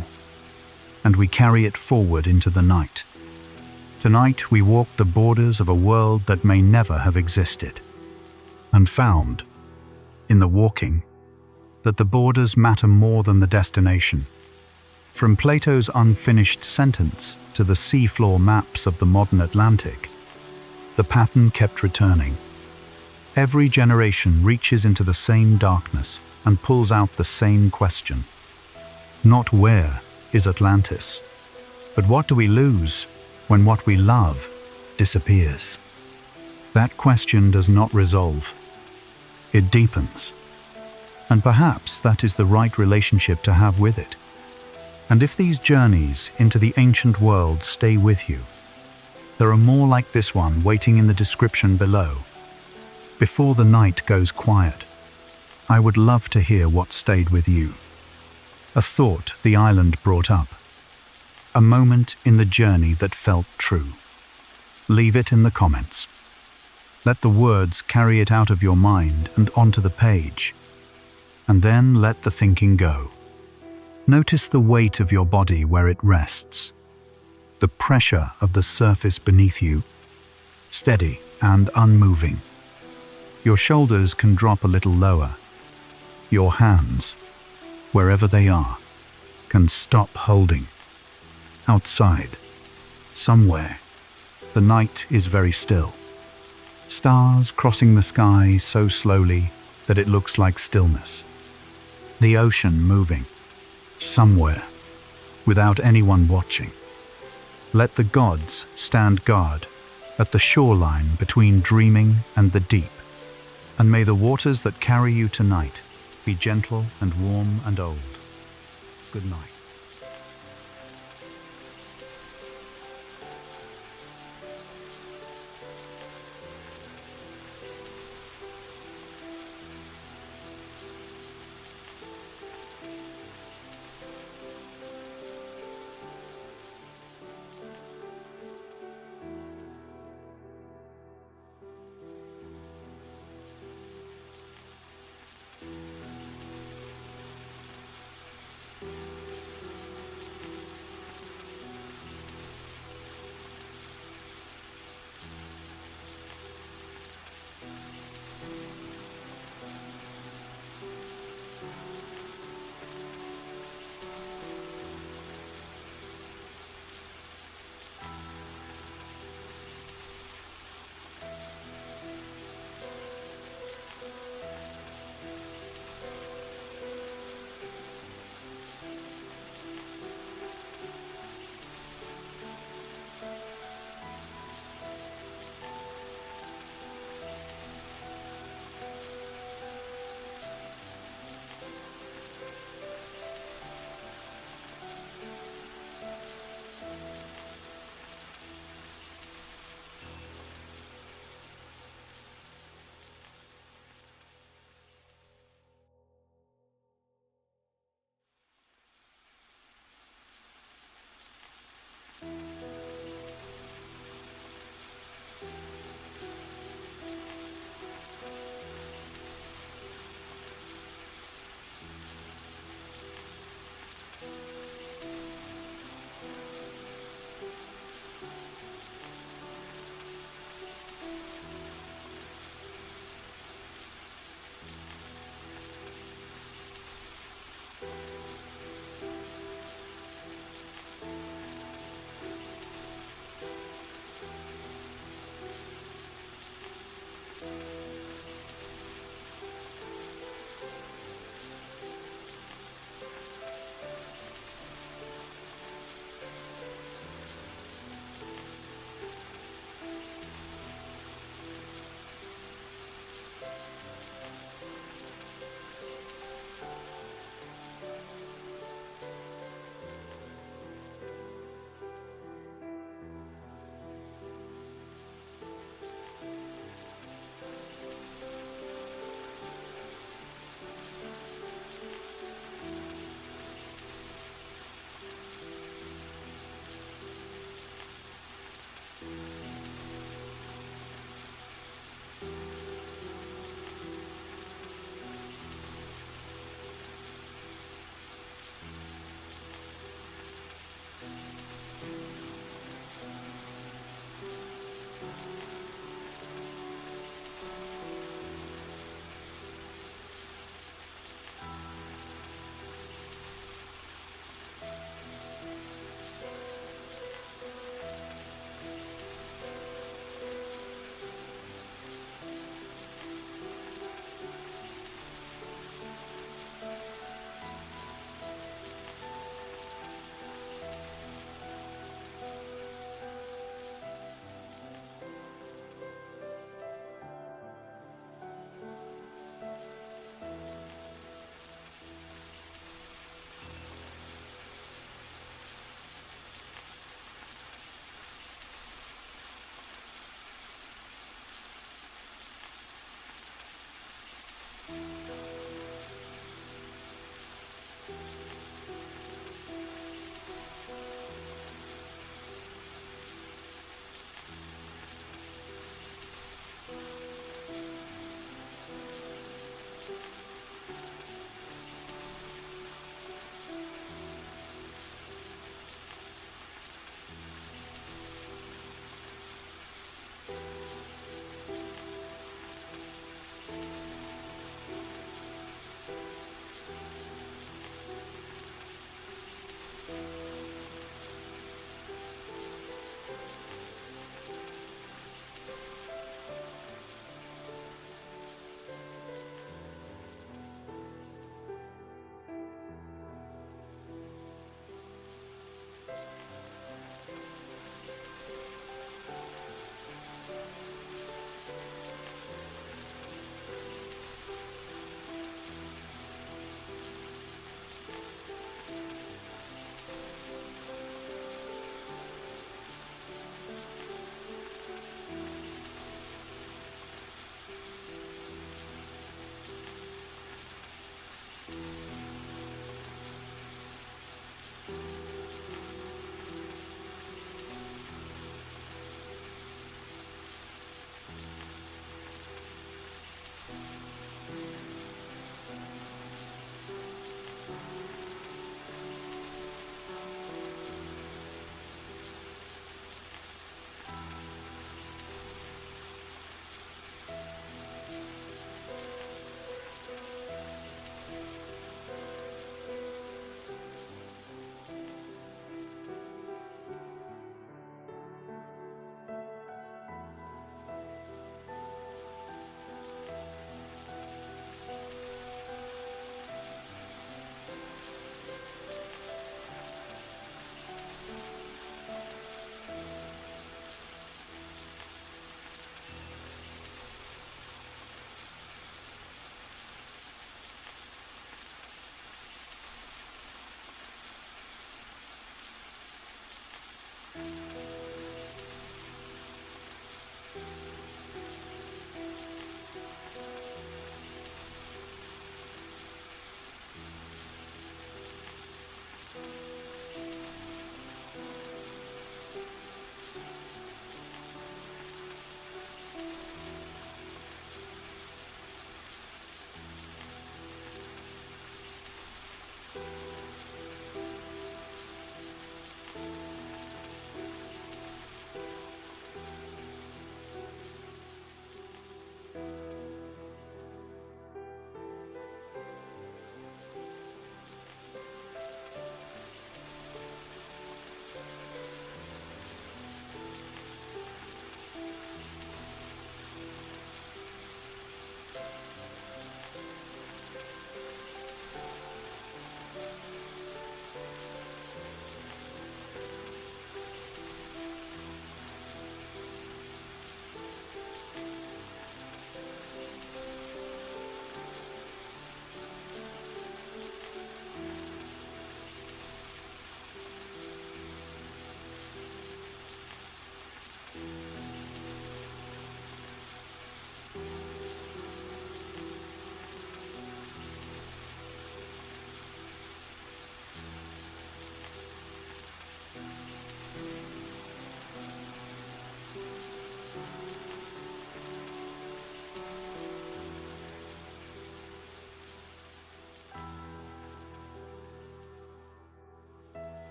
and we carry it forward into the night. Tonight we walk the borders of a world that may never have existed, and found, in the walking, that the borders matter more than the destination. From Plato's unfinished sentence to the seafloor maps of the modern Atlantic, the pattern kept returning. Every generation reaches into the same darkness and pulls out the same question. Not where is Atlantis, but what do we lose when what we love disappears? That question does not resolve. It deepens. And perhaps that is the right relationship to have with it. And if these journeys into the ancient world stay with you, there are more like this one waiting in the description below. Before the night goes quiet, I would love to hear what stayed with you. A thought the island brought up. A moment in the journey that felt true. Leave it in the comments. Let the words carry it out of your mind and onto the page. And then let the thinking go. Notice the weight of your body where it rests. The pressure of the surface beneath you, steady and unmoving. Your shoulders can drop a little lower. Your hands, wherever they are, can stop holding. Outside, somewhere, the night is very still. Stars crossing the sky so slowly that it looks like stillness. The ocean moving, somewhere, without anyone watching. Let the gods stand guard at the shoreline between dreaming and the deep. And may the waters that carry you tonight be gentle and warm and old. Good night.